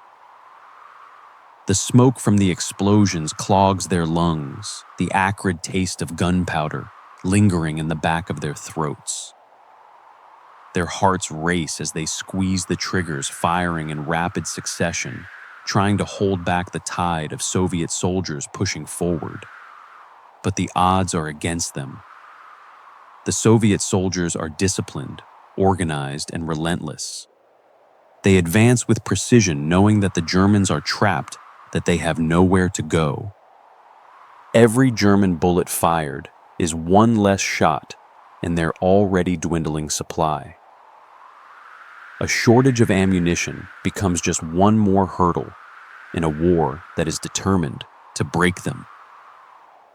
The smoke from the explosions clogs their lungs, the acrid taste of gunpowder lingering in the back of their throats. Their hearts race as they squeeze the triggers, firing in rapid succession, trying to hold back the tide of Soviet soldiers pushing forward. But the odds are against them. The Soviet soldiers are disciplined, organized, and relentless. They advance with precision, knowing that the Germans are trapped, that they have nowhere to go. Every German bullet fired is one less shot in their already dwindling supply. A shortage of ammunition becomes just one more hurdle in a war that is determined to break them.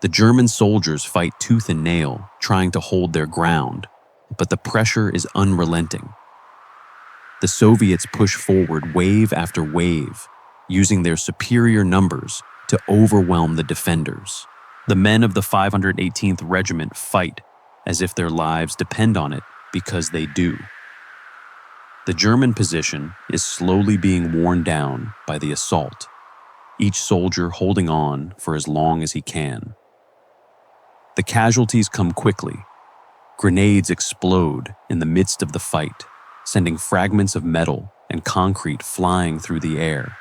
The German soldiers fight tooth and nail, trying to hold their ground, but the pressure is unrelenting. The Soviets push forward wave after wave, using their superior numbers to overwhelm the defenders. The men of the 518th Regiment fight as if their lives depend on it, because they do. The German position is slowly being worn down by the assault, each soldier holding on for as long as he can. The casualties come quickly. Grenades explode in the midst of the fight, sending fragments of metal and concrete flying through the air.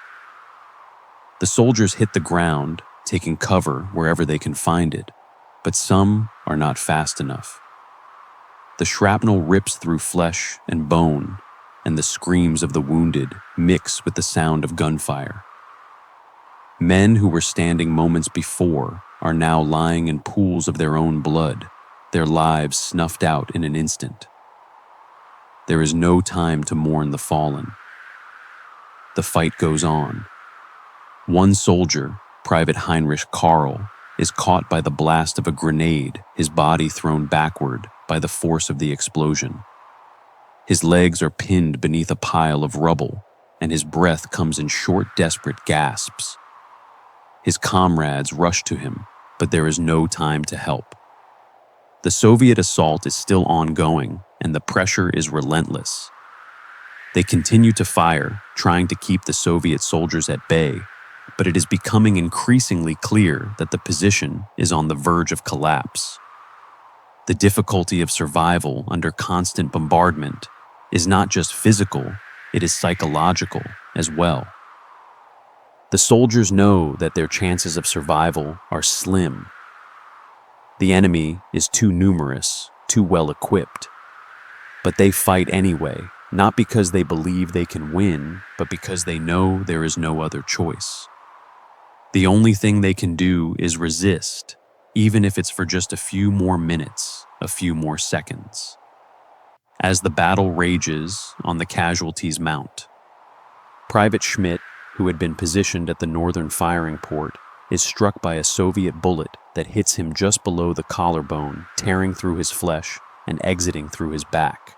The soldiers hit the ground, taking cover wherever they can find it, but some are not fast enough. The shrapnel rips through flesh and bone, and the screams of the wounded mix with the sound of gunfire. Men who were standing moments before are now lying in pools of their own blood, their lives snuffed out in an instant. There is no time to mourn the fallen. The fight goes on. One soldier, Private Heinrich Karl, is caught by the blast of a grenade, his body thrown backward by the force of the explosion. His legs are pinned beneath a pile of rubble, and his breath comes in short, desperate gasps. His comrades rush to him, but there is no time to help. The Soviet assault is still ongoing, and the pressure is relentless. They continue to fire, trying to keep the Soviet soldiers at bay, but it is becoming increasingly clear that the position is on the verge of collapse. The difficulty of survival under constant bombardment is not just physical, it is psychological as well. The soldiers know that their chances of survival are slim. The enemy is too numerous, too well equipped. But they fight anyway, not because they believe they can win, but because they know there is no other choice. The only thing they can do is resist, even if it's for just a few more minutes, a few more seconds. As the battle rages on the casualties mount, Private Schmidt, who had been positioned at the northern firing port, is struck by a Soviet bullet that hits him just below the collarbone, tearing through his flesh and exiting through his back.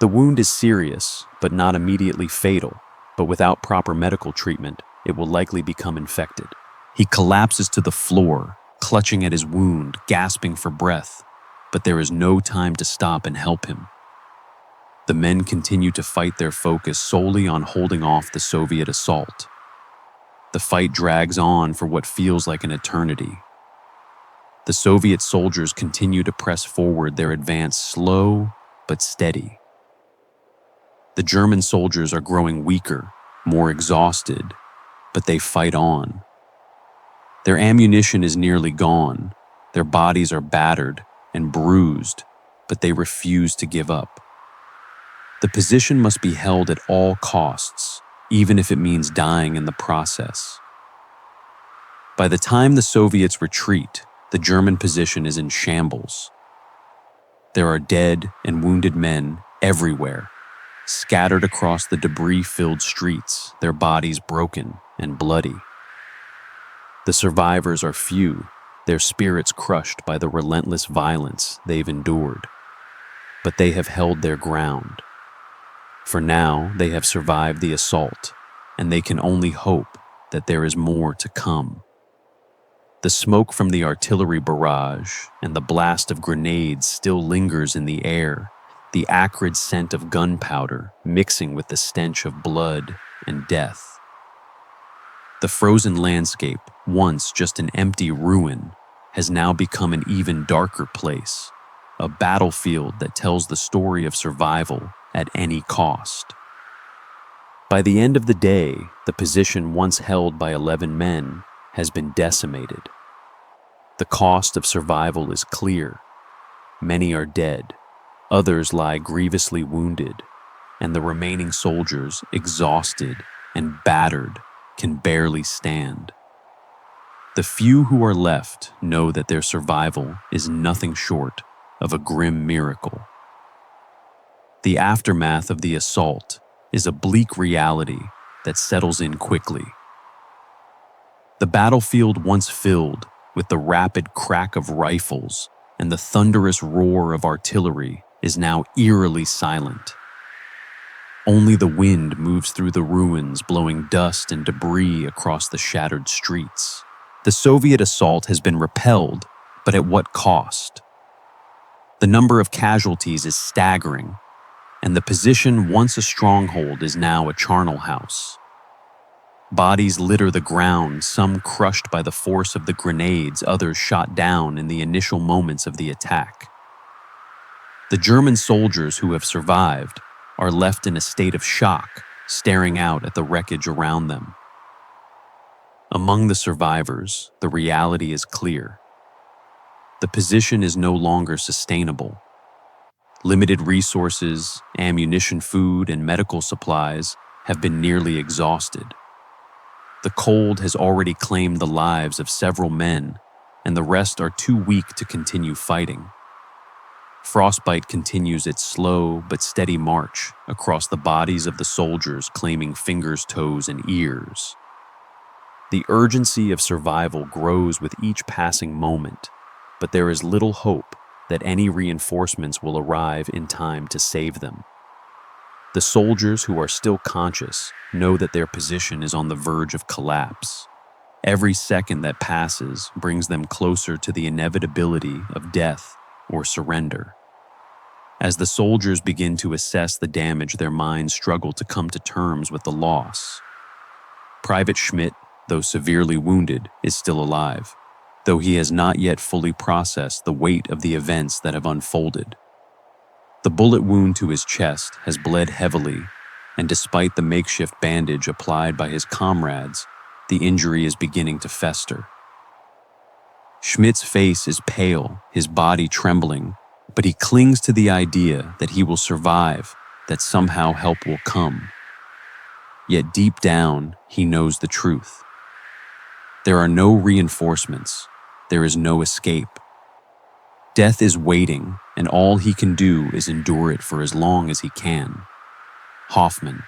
The wound is serious, but not immediately fatal, but without proper medical treatment, it will likely become infected. He collapses to the floor, clutching at his wound, gasping for breath, but there is no time to stop and help him. The men continue to fight, their focus solely on holding off the Soviet assault. The fight drags on for what feels like an eternity. The Soviet soldiers continue to press forward, their advance slow but steady. The German soldiers are growing weaker, more exhausted, but they fight on. Their ammunition is nearly gone, their bodies are battered and bruised, but they refuse to give up. The position must be held at all costs, even if it means dying in the process. By the time the Soviets retreat, the German position is in shambles. There are dead and wounded men everywhere, scattered across the debris-filled streets, their bodies broken and bloody. The survivors are few, their spirits crushed by the relentless violence they've endured. But they have held their ground. For now, they have survived the assault, and they can only hope that there is more to come. The smoke from the artillery barrage and the blast of grenades still lingers in the air, the acrid scent of gunpowder mixing with the stench of blood and death. The frozen landscape, once just an empty ruin, has now become an even darker place, a battlefield that tells the story of survival at any cost. By the end of the day, the position once held by 11 men has been decimated. The cost of survival is clear. Many are dead, others lie grievously wounded, and the remaining soldiers, exhausted and battered, can barely stand. The few who are left know that their survival is nothing short of a grim miracle. The aftermath of the assault is a bleak reality that settles in quickly. The battlefield once filled with the rapid crack of rifles and the thunderous roar of artillery is now eerily silent. Only the wind moves through the ruins, blowing dust and debris across the shattered streets. The Soviet assault has been repelled, but at what cost? The number of casualties is staggering, and the position once a stronghold is now a charnel house. Bodies litter the ground, some crushed by the force of the grenades, others shot down in the initial moments of the attack. The German soldiers who have survived are left in a state of shock, staring out at the wreckage around them. Among the survivors, the reality is clear. The position is no longer sustainable. Limited resources, ammunition, food, and medical supplies have been nearly exhausted. The cold has already claimed the lives of several men, and the rest are too weak to continue fighting. Frostbite continues its slow but steady march across the bodies of the soldiers, claiming fingers, toes, and ears. The urgency of survival grows with each passing moment, but there is little hope that any reinforcements will arrive in time to save them. The soldiers who are still conscious know that their position is on the verge of collapse. Every second that passes brings them closer to the inevitability of death or surrender. As the soldiers begin to assess the damage, their minds struggle to come to terms with the loss. Private Schmidt, though severely wounded, is still alive, though he has not yet fully processed the weight of the events that have unfolded. The bullet wound to his chest has bled heavily, and despite the makeshift bandage applied by his comrades, the injury is beginning to fester. Schmidt's face is pale, his body trembling, but he clings to the idea that he will survive, that somehow help will come. Yet deep down, he knows the truth. There are no reinforcements. There is no escape. Death is waiting, and all he can do is endure it for as long as he can. Hoffman,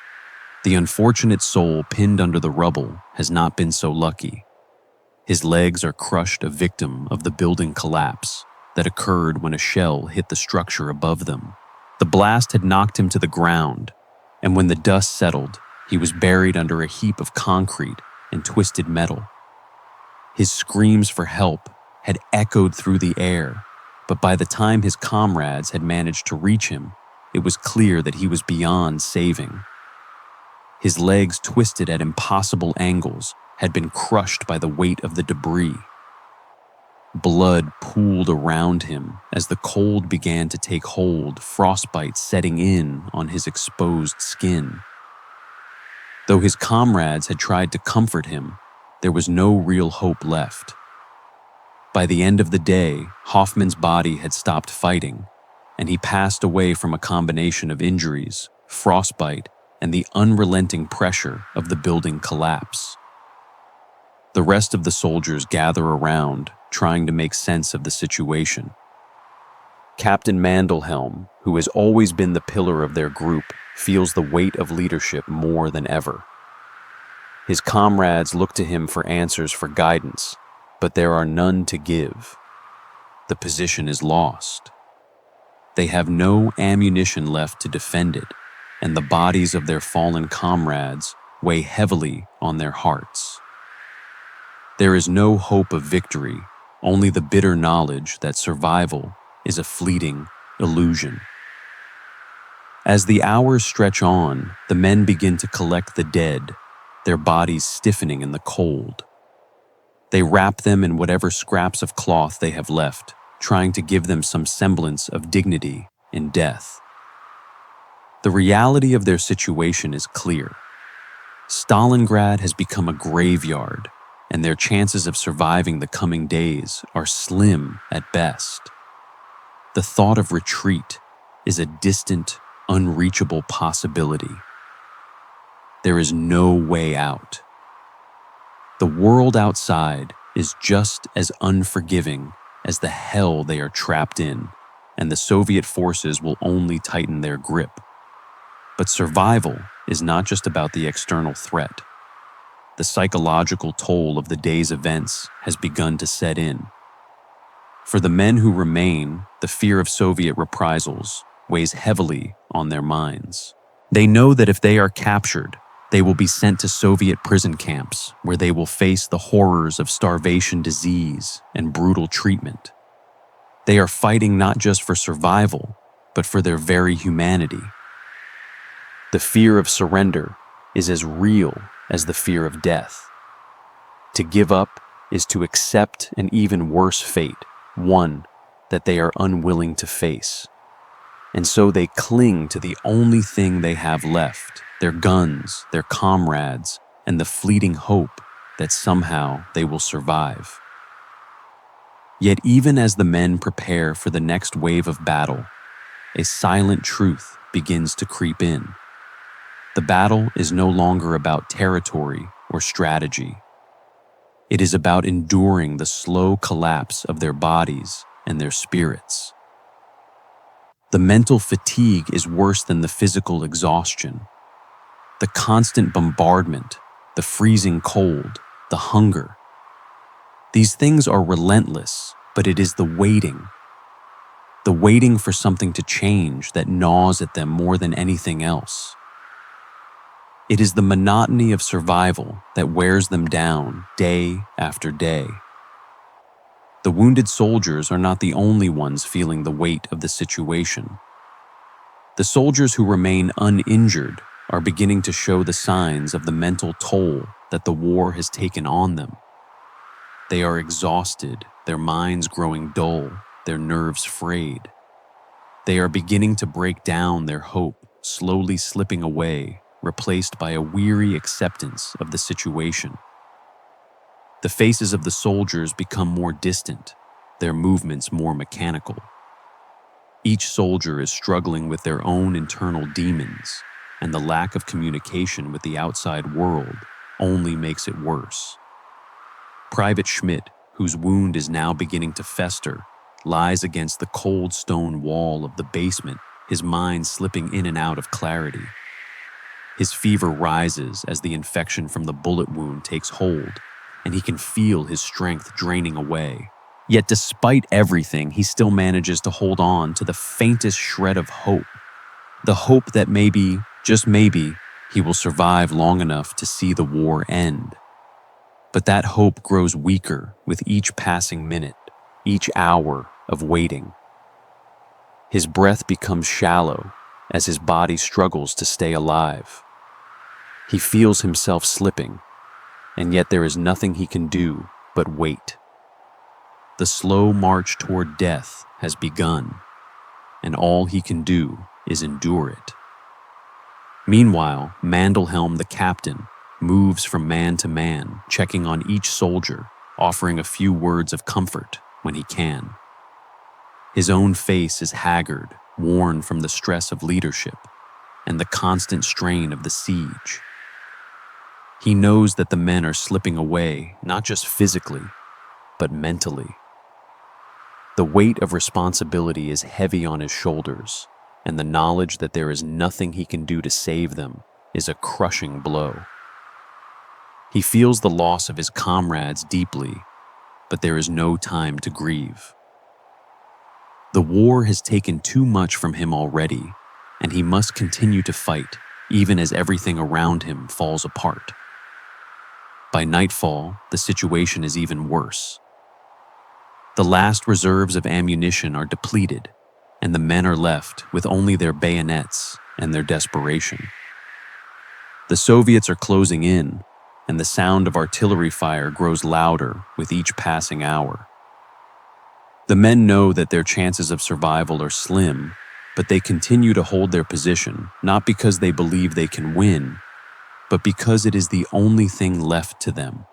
the unfortunate soul pinned under the rubble, has not been so lucky. His legs are crushed, a victim of the building collapse that occurred when a shell hit the structure above them. The blast had knocked him to the ground, and when the dust settled, he was buried under a heap of concrete and twisted metal. His screams for help had echoed through the air, but by the time his comrades had managed to reach him, it was clear that he was beyond saving. His legs, twisted at impossible angles, had been crushed by the weight of the debris. Blood pooled around him as the cold began to take hold, frostbite setting in on his exposed skin. Though his comrades had tried to comfort him, there was no real hope left. By the end of the day, Hoffman's body had stopped fighting, and he passed away from a combination of injuries, frostbite, and the unrelenting pressure of the building collapse. The rest of the soldiers gather around, trying to make sense of the situation. Captain Mandelhelm, who has always been the pillar of their group, feels the weight of leadership more than ever. His comrades look to him for answers, for guidance, but there are none to give. The position is lost. They have no ammunition left to defend it, and the bodies of their fallen comrades weigh heavily on their hearts. There is no hope of victory, only the bitter knowledge that survival is a fleeting illusion. As the hours stretch on, the men begin to collect the dead, their bodies stiffening in the cold. They wrap them in whatever scraps of cloth they have left, trying to give them some semblance of dignity in death. The reality of their situation is clear. Stalingrad has become a graveyard, and their chances of surviving the coming days are slim at best. The thought of retreat is a distant, unreachable possibility. There is no way out. The world outside is just as unforgiving as the hell they are trapped in, and the Soviet forces will only tighten their grip. But survival is not just about the external threat. The psychological toll of the day's events has begun to set in. For the men who remain, the fear of Soviet reprisals weighs heavily on their minds. They know that if they are captured, they will be sent to Soviet prison camps where they will face the horrors of starvation, disease, and brutal treatment. They are fighting not just for survival, but for their very humanity. The fear of surrender is as real as the fear of death. To give up is to accept an even worse fate, one that they are unwilling to face. And so they cling to the only thing they have left, their guns, their comrades, and the fleeting hope that somehow they will survive. Yet even as the men prepare for the next wave of battle, a silent truth begins to creep in. The battle is no longer about territory or strategy. It is about enduring the slow collapse of their bodies and their spirits. The mental fatigue is worse than the physical exhaustion. The constant bombardment, the freezing cold, the hunger. These things are relentless, but it is the waiting for something to change that gnaws at them more than anything else. It is the monotony of survival that wears them down day after day. The wounded soldiers are not the only ones feeling the weight of the situation. The soldiers who remain uninjured are beginning to show the signs of the mental toll that the war has taken on them. They are exhausted, their minds growing dull, their nerves frayed. They are beginning to break down, their hope slowly slipping away, replaced by a weary acceptance of the situation. The faces of the soldiers become more distant, their movements more mechanical. Each soldier is struggling with their own internal demons, and the lack of communication with the outside world only makes it worse. Private Schmidt, whose wound is now beginning to fester, lies against the cold stone wall of the basement, his mind slipping in and out of clarity. His fever rises as the infection from the bullet wound takes hold, and he can feel his strength draining away. Yet despite everything, he still manages to hold on to the faintest shred of hope. The hope that maybe, just maybe, he will survive long enough to see the war end. But that hope grows weaker with each passing minute, each hour of waiting. His breath becomes shallow as his body struggles to stay alive. He feels himself slipping, and yet there is nothing he can do but wait. The slow march toward death has begun, and all he can do is endure it. Meanwhile, Mandelhelm, the captain, moves from man to man, checking on each soldier, offering a few words of comfort when he can. His own face is haggard, worn from the stress of leadership and the constant strain of the siege. He knows that the men are slipping away, not just physically, but mentally. The weight of responsibility is heavy on his shoulders, and the knowledge that there is nothing he can do to save them is a crushing blow. He feels the loss of his comrades deeply, but there is no time to grieve. The war has taken too much from him already, and he must continue to fight, even as everything around him falls apart. By nightfall, the situation is even worse. The last reserves of ammunition are depleted, and the men are left with only their bayonets and their desperation. The Soviets are closing in, and the sound of artillery fire grows louder with each passing hour. The men know that their chances of survival are slim, but they continue to hold their position, not because they believe they can win, but because it is the only thing left to them.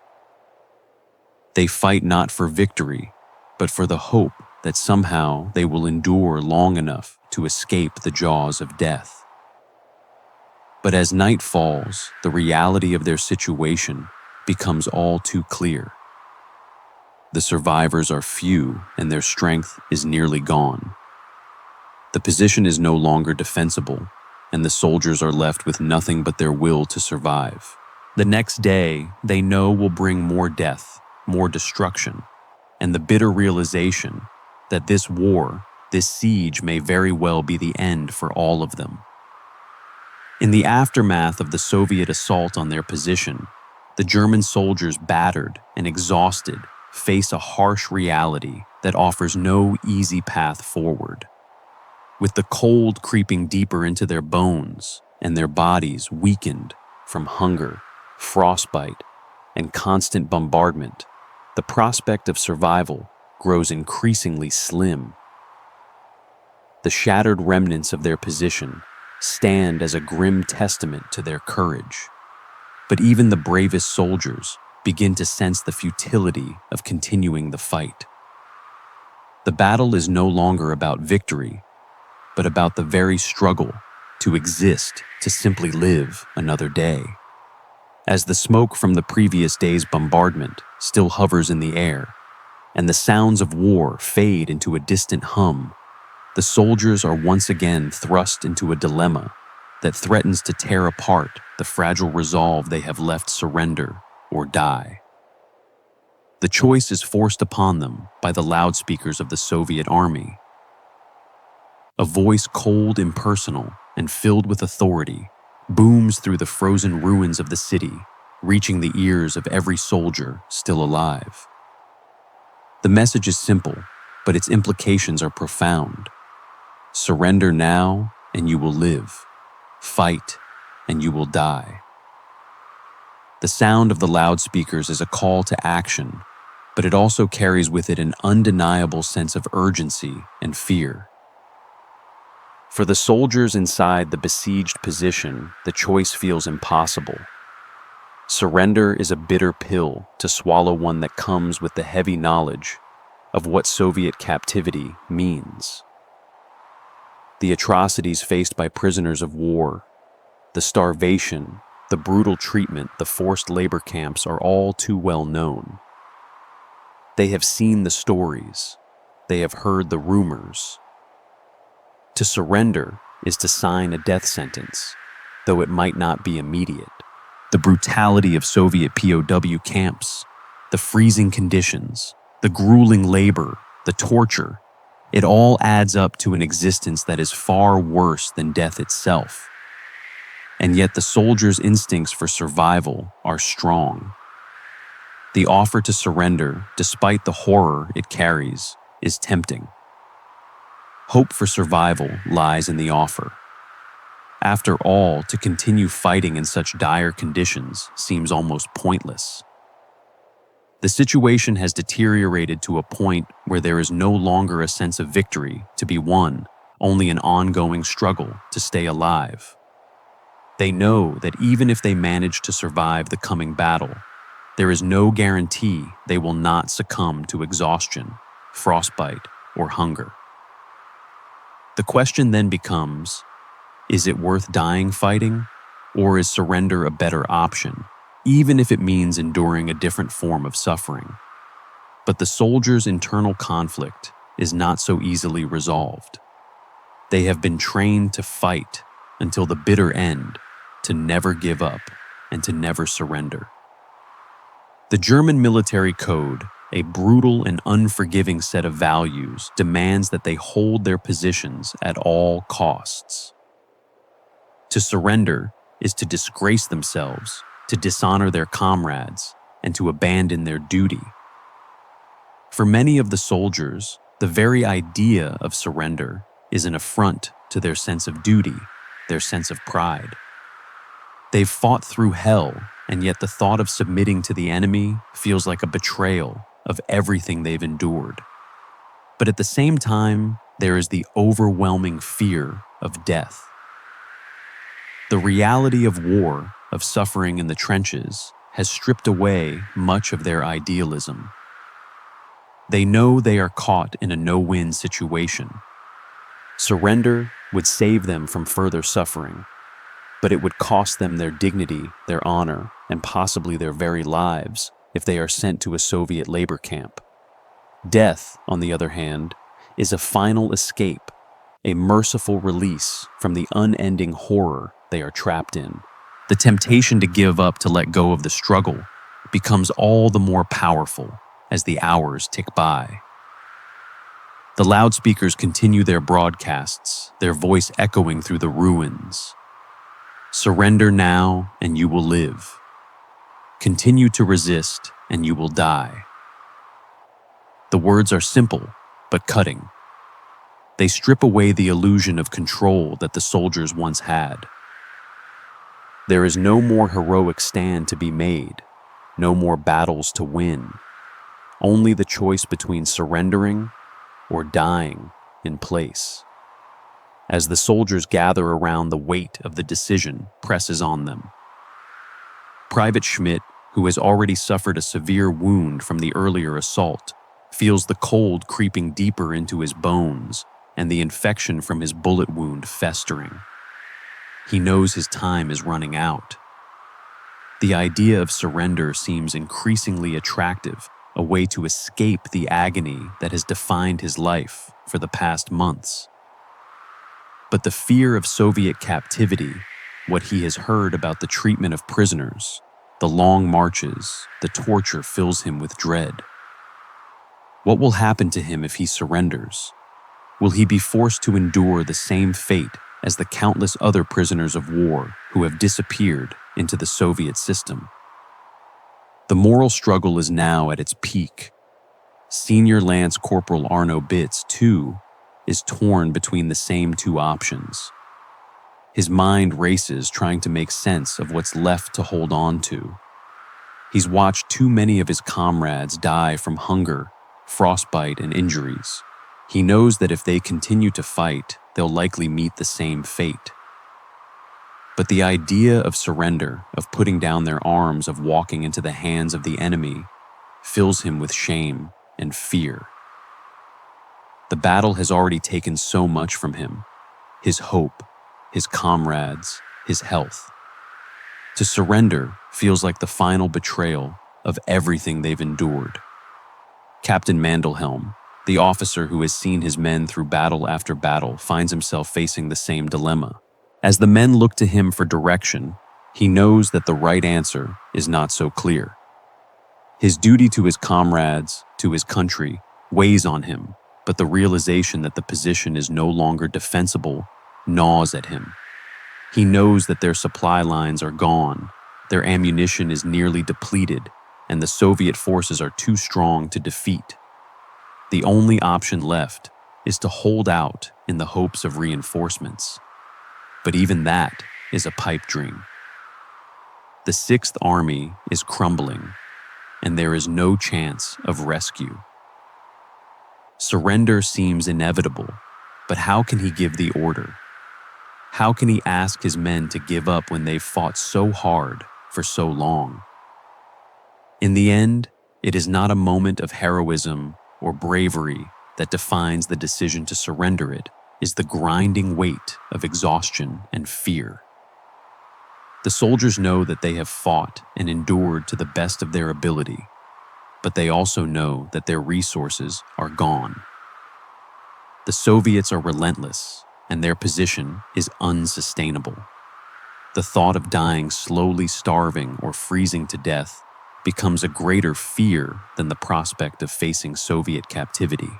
They fight not for victory, but for the hope that somehow they will endure long enough to escape the jaws of death. But as night falls, the reality of their situation becomes all too clear. The survivors are few, and their strength is nearly gone. The position is no longer defensible, and the soldiers are left with nothing but their will to survive. The next day, they know, will bring more death, more destruction, and the bitter realization that this war, this siege, may very well be the end for all of them. In the aftermath of the Soviet assault on their position, the German soldiers, battered and exhausted, face a harsh reality that offers no easy path forward. With the cold creeping deeper into their bones and their bodies weakened from hunger, frostbite, and constant bombardment, the prospect of survival grows increasingly slim. The shattered remnants of their position stand as a grim testament to their courage. But even the bravest soldiers begin to sense the futility of continuing the fight. The battle is no longer about victory, but about the very struggle to exist, to simply live another day. As the smoke from the previous day's bombardment still hovers in the air, and the sounds of war fade into a distant hum, the soldiers are once again thrust into a dilemma that threatens to tear apart the fragile resolve they have left surrender or die. The choice is forced upon them by the loudspeakers of the Soviet army. A voice cold, impersonal, and filled with authority booms through the frozen ruins of the city, reaching the ears of every soldier still alive. The message is simple, but its implications are profound. Surrender now, and you will live. Fight, and you will die. The sound of the loudspeakers is a call to action, but it also carries with it an undeniable sense of urgency and fear. For the soldiers inside the besieged position, the choice feels impossible. Surrender is a bitter pill to swallow, one that comes with the heavy knowledge of what Soviet captivity means. The atrocities faced by prisoners of war, the starvation, the brutal treatment, the forced labor camps are all too well known. They have seen the stories. They have heard the rumors. To surrender is to sign a death sentence, though it might not be immediate. The brutality of Soviet POW camps, the freezing conditions, the grueling labor, the torture, it all adds up to an existence that is far worse than death itself. And yet the soldiers' instincts for survival are strong. The offer to surrender, despite the horror it carries, is tempting. Hope for survival lies in the offer. After all, to continue fighting in such dire conditions seems almost pointless. The situation has deteriorated to a point where there is no longer a sense of victory to be won, only an ongoing struggle to stay alive. They know that even if they manage to survive the coming battle, there is no guarantee they will not succumb to exhaustion, frostbite, or hunger. The question then becomes, is it worth dying fighting, or is surrender a better option, even if it means enduring a different form of suffering? But the soldiers' internal conflict is not so easily resolved. They have been trained to fight until the bitter end, to never give up and to never surrender. The German military code, a brutal and unforgiving set of values, demands that they hold their positions at all costs. To surrender is to disgrace themselves, to dishonor their comrades, and to abandon their duty. For many of the soldiers, the very idea of surrender is an affront to their sense of duty, their sense of pride. They've fought through hell, and yet the thought of submitting to the enemy feels like a betrayal of everything they've endured. But at the same time, there is the overwhelming fear of death. The reality of war, of suffering in the trenches, has stripped away much of their idealism. They know they are caught in a no-win situation. Surrender would save them from further suffering, but it would cost them their dignity, their honor, and possibly their very lives if they are sent to a Soviet labor camp. Death, on the other hand, is a final escape, a merciful release from the unending horror they are trapped in. The temptation to give up, to let go of the struggle, becomes all the more powerful as the hours tick by. The loudspeakers continue their broadcasts, their voice echoing through the ruins. Surrender now, and you will live. Continue to resist, and you will die. The words are simple, but cutting. They strip away the illusion of control that the soldiers once had. There is no more heroic stand to be made, no more battles to win, only the choice between surrendering or dying in place. As the soldiers gather around, the weight of the decision presses on them. Private Schmidt, who has already suffered a severe wound from the earlier assault, feels the cold creeping deeper into his bones and the infection from his bullet wound festering. He knows his time is running out. The idea of surrender seems increasingly attractive, a way to escape the agony that has defined his life for the past months. But the fear of Soviet captivity, what he has heard about the treatment of prisoners, the long marches, the torture fills him with dread. What will happen to him if he surrenders? Will he be forced to endure the same fate as the countless other prisoners of war who have disappeared into the Soviet system? The moral struggle is now at its peak. Senior Lance Corporal Arno Bitz, too, is torn between the same two options. His mind races trying to make sense of what's left to hold on to. He's watched too many of his comrades die from hunger, frostbite, and injuries. He knows that if they continue to fight, they'll likely meet the same fate. But the idea of surrender, of putting down their arms, of walking into the hands of the enemy, fills him with shame and fear. The battle has already taken so much from him: his hope, his comrades, his health. To surrender feels like the final betrayal of everything they've endured. Captain Mandelhelm, the officer who has seen his men through battle after battle, finds himself facing the same dilemma. As the men look to him for direction, he knows that the right answer is not so clear. His duty to his comrades, to his country, weighs on him, but the realization that the position is no longer defensible gnaws at him. He knows that their supply lines are gone, their ammunition is nearly depleted, and the Soviet forces are too strong to defeat. The only option left is to hold out in the hopes of reinforcements. But even that is a pipe dream. The Sixth Army is crumbling, and there is no chance of rescue. Surrender seems inevitable, but how can he give the order? How can he ask his men to give up when they've fought so hard for so long? In the end, it is not a moment of heroism or bravery that defines the decision to surrender. It is the grinding weight of exhaustion and fear. The soldiers know that they have fought and endured to the best of their ability, but they also know that their resources are gone. The Soviets are relentless, and their position is unsustainable. The thought of dying slowly, starving, or freezing to death becomes a greater fear than the prospect of facing Soviet captivity.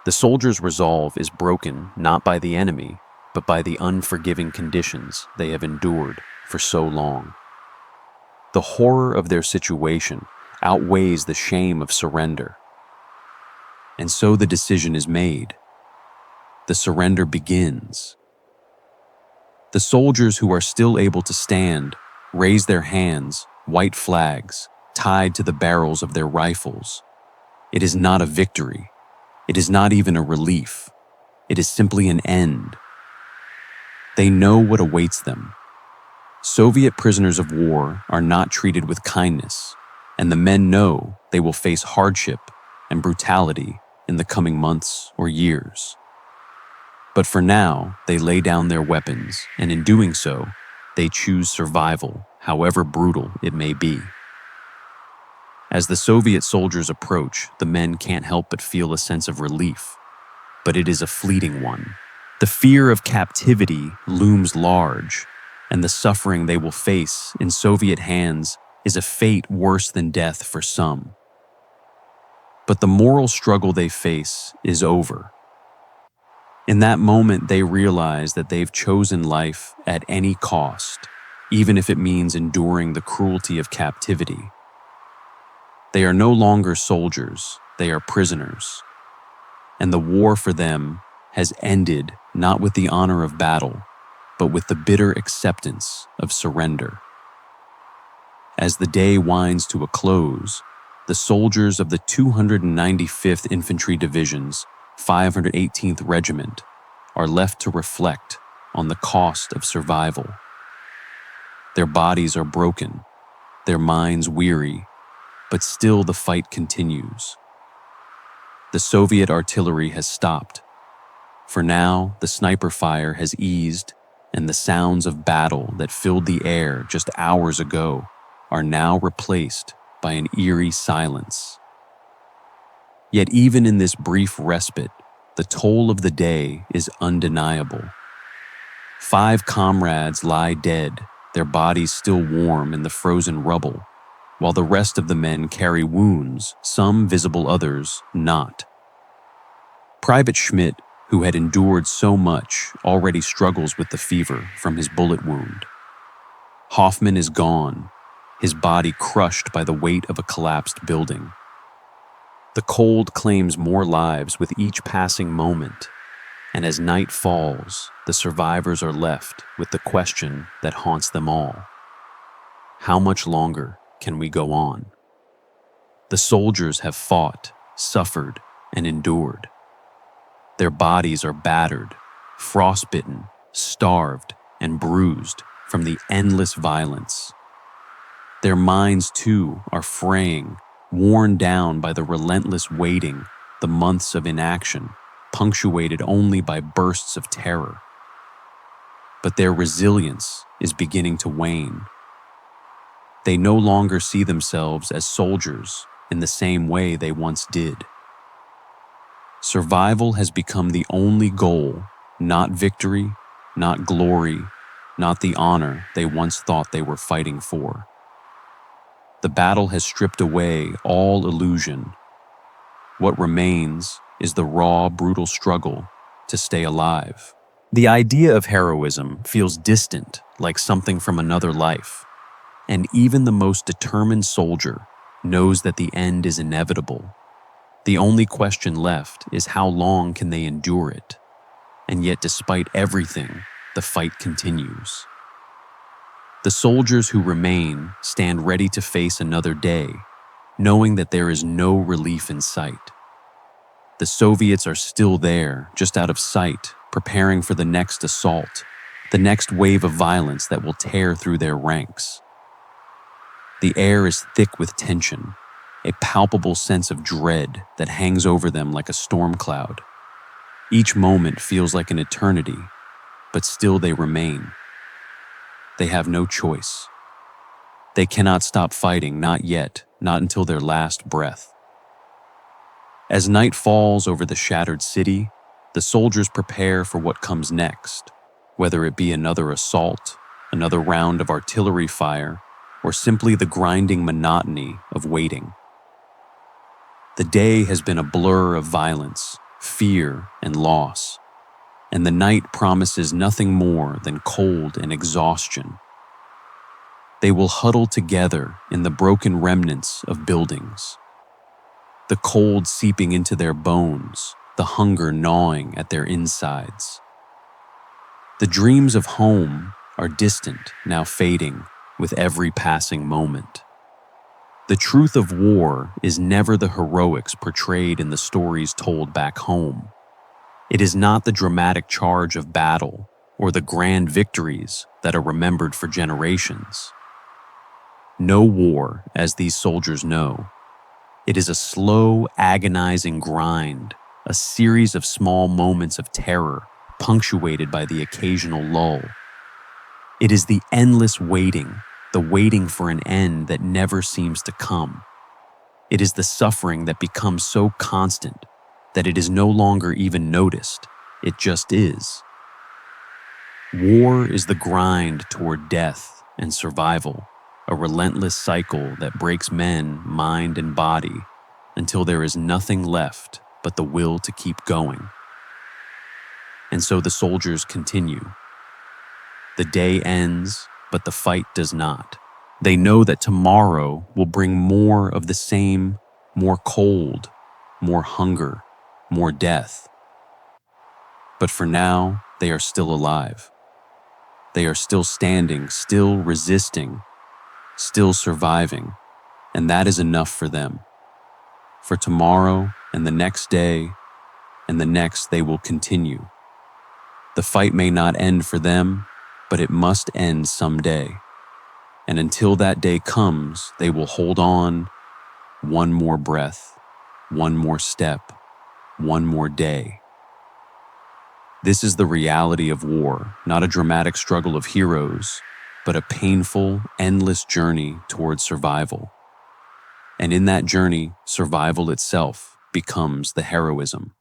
The soldiers' resolve is broken not by the enemy, but by the unforgiving conditions they have endured for so long. The horror of their situation outweighs the shame of surrender. And so the decision is made. The surrender begins. The soldiers who are still able to stand raise their hands, white flags, tied to the barrels of their rifles. It is not a victory. It is not even a relief. It is simply an end. They know what awaits them. Soviet prisoners of war are not treated with kindness, and the men know they will face hardship and brutality in the coming months or years. But for now, they lay down their weapons, and in doing so, they choose survival, however brutal it may be. As the Soviet soldiers approach, the men can't help but feel a sense of relief, but it is a fleeting one. The fear of captivity looms large, and the suffering they will face in Soviet hands is a fate worse than death for some. But the moral struggle they face is over. In that moment, they realize that they've chosen life at any cost, even if it means enduring the cruelty of captivity. They are no longer soldiers, they are prisoners. And the war for them has ended not with the honor of battle, but with the bitter acceptance of surrender. As the day winds to a close, the soldiers of the 295th Infantry Division's 518th Regiment are left to reflect on the cost of survival. Their bodies are broken, their minds weary, but still the fight continues. The Soviet artillery has stopped. For now, the sniper fire has eased, and the sounds of battle that filled the air just hours ago are now replaced by an eerie silence. Yet even in this brief respite, the toll of the day is undeniable. 5 comrades lie dead, their bodies still warm in the frozen rubble, while the rest of the men carry wounds, some visible, others not. Private Schmidt, who had endured so much, already struggles with the fever from his bullet wound. Hoffman is gone, his body crushed by the weight of a collapsed building. The cold claims more lives with each passing moment, and as night falls, the survivors are left with the question that haunts them all. How much longer can we go on? The soldiers have fought, suffered, and endured. Their bodies are battered, frostbitten, starved, and bruised from the endless violence. Their minds, too, are fraying, worn down by the relentless waiting, the months of inaction, punctuated only by bursts of terror. But their resilience is beginning to wane. They no longer see themselves as soldiers in the same way they once did. Survival has become the only goal, not victory, not glory, not the honor they once thought they were fighting for. The battle has stripped away all illusion. What remains is the raw, brutal struggle to stay alive. The idea of heroism feels distant, like something from another life, and even the most determined soldier knows that the end is inevitable. The only question left is how long can they endure it? And yet, despite everything, the fight continues. The soldiers who remain stand ready to face another day, knowing that there is no relief in sight. The Soviets are still there, just out of sight, preparing for the next assault, the next wave of violence that will tear through their ranks. The air is thick with tension, a palpable sense of dread that hangs over them like a storm cloud. Each moment feels like an eternity, but still they remain. They have no choice. They cannot stop fighting, not yet, not until their last breath. As night falls over the shattered city, the soldiers prepare for what comes next, whether it be another assault, another round of artillery fire, or simply the grinding monotony of waiting. The day has been a blur of violence, fear, and loss, and the night promises nothing more than cold and exhaustion. They will huddle together in the broken remnants of buildings, the cold seeping into their bones, the hunger gnawing at their insides. The dreams of home are distant, now fading with every passing moment. The truth of war is never the heroics portrayed in the stories told back home. It is not the dramatic charge of battle or the grand victories that are remembered for generations. No war, as these soldiers know. It is a slow, agonizing grind, a series of small moments of terror, punctuated by the occasional lull. It is the endless waiting, the waiting for an end that never seems to come. It is the suffering that becomes so constant that it is no longer even noticed, it just is. War is the grind toward death and survival, a relentless cycle that breaks men, mind, and body until there is nothing left but the will to keep going. And so the soldiers continue. The day ends, but the fight does not. They know that tomorrow will bring more of the same, more cold, more hunger, more death. But for now, they are still alive. They are still standing, still resisting, still surviving, and that is enough for them. For tomorrow and the next day and the next they will continue. The fight may not end for them, but it must end someday. And until that day comes, they will hold on one more breath, one more step, one more day. This is the reality of war, not a dramatic struggle of heroes, but a painful, endless journey towards survival. And in that journey, survival itself becomes the heroism.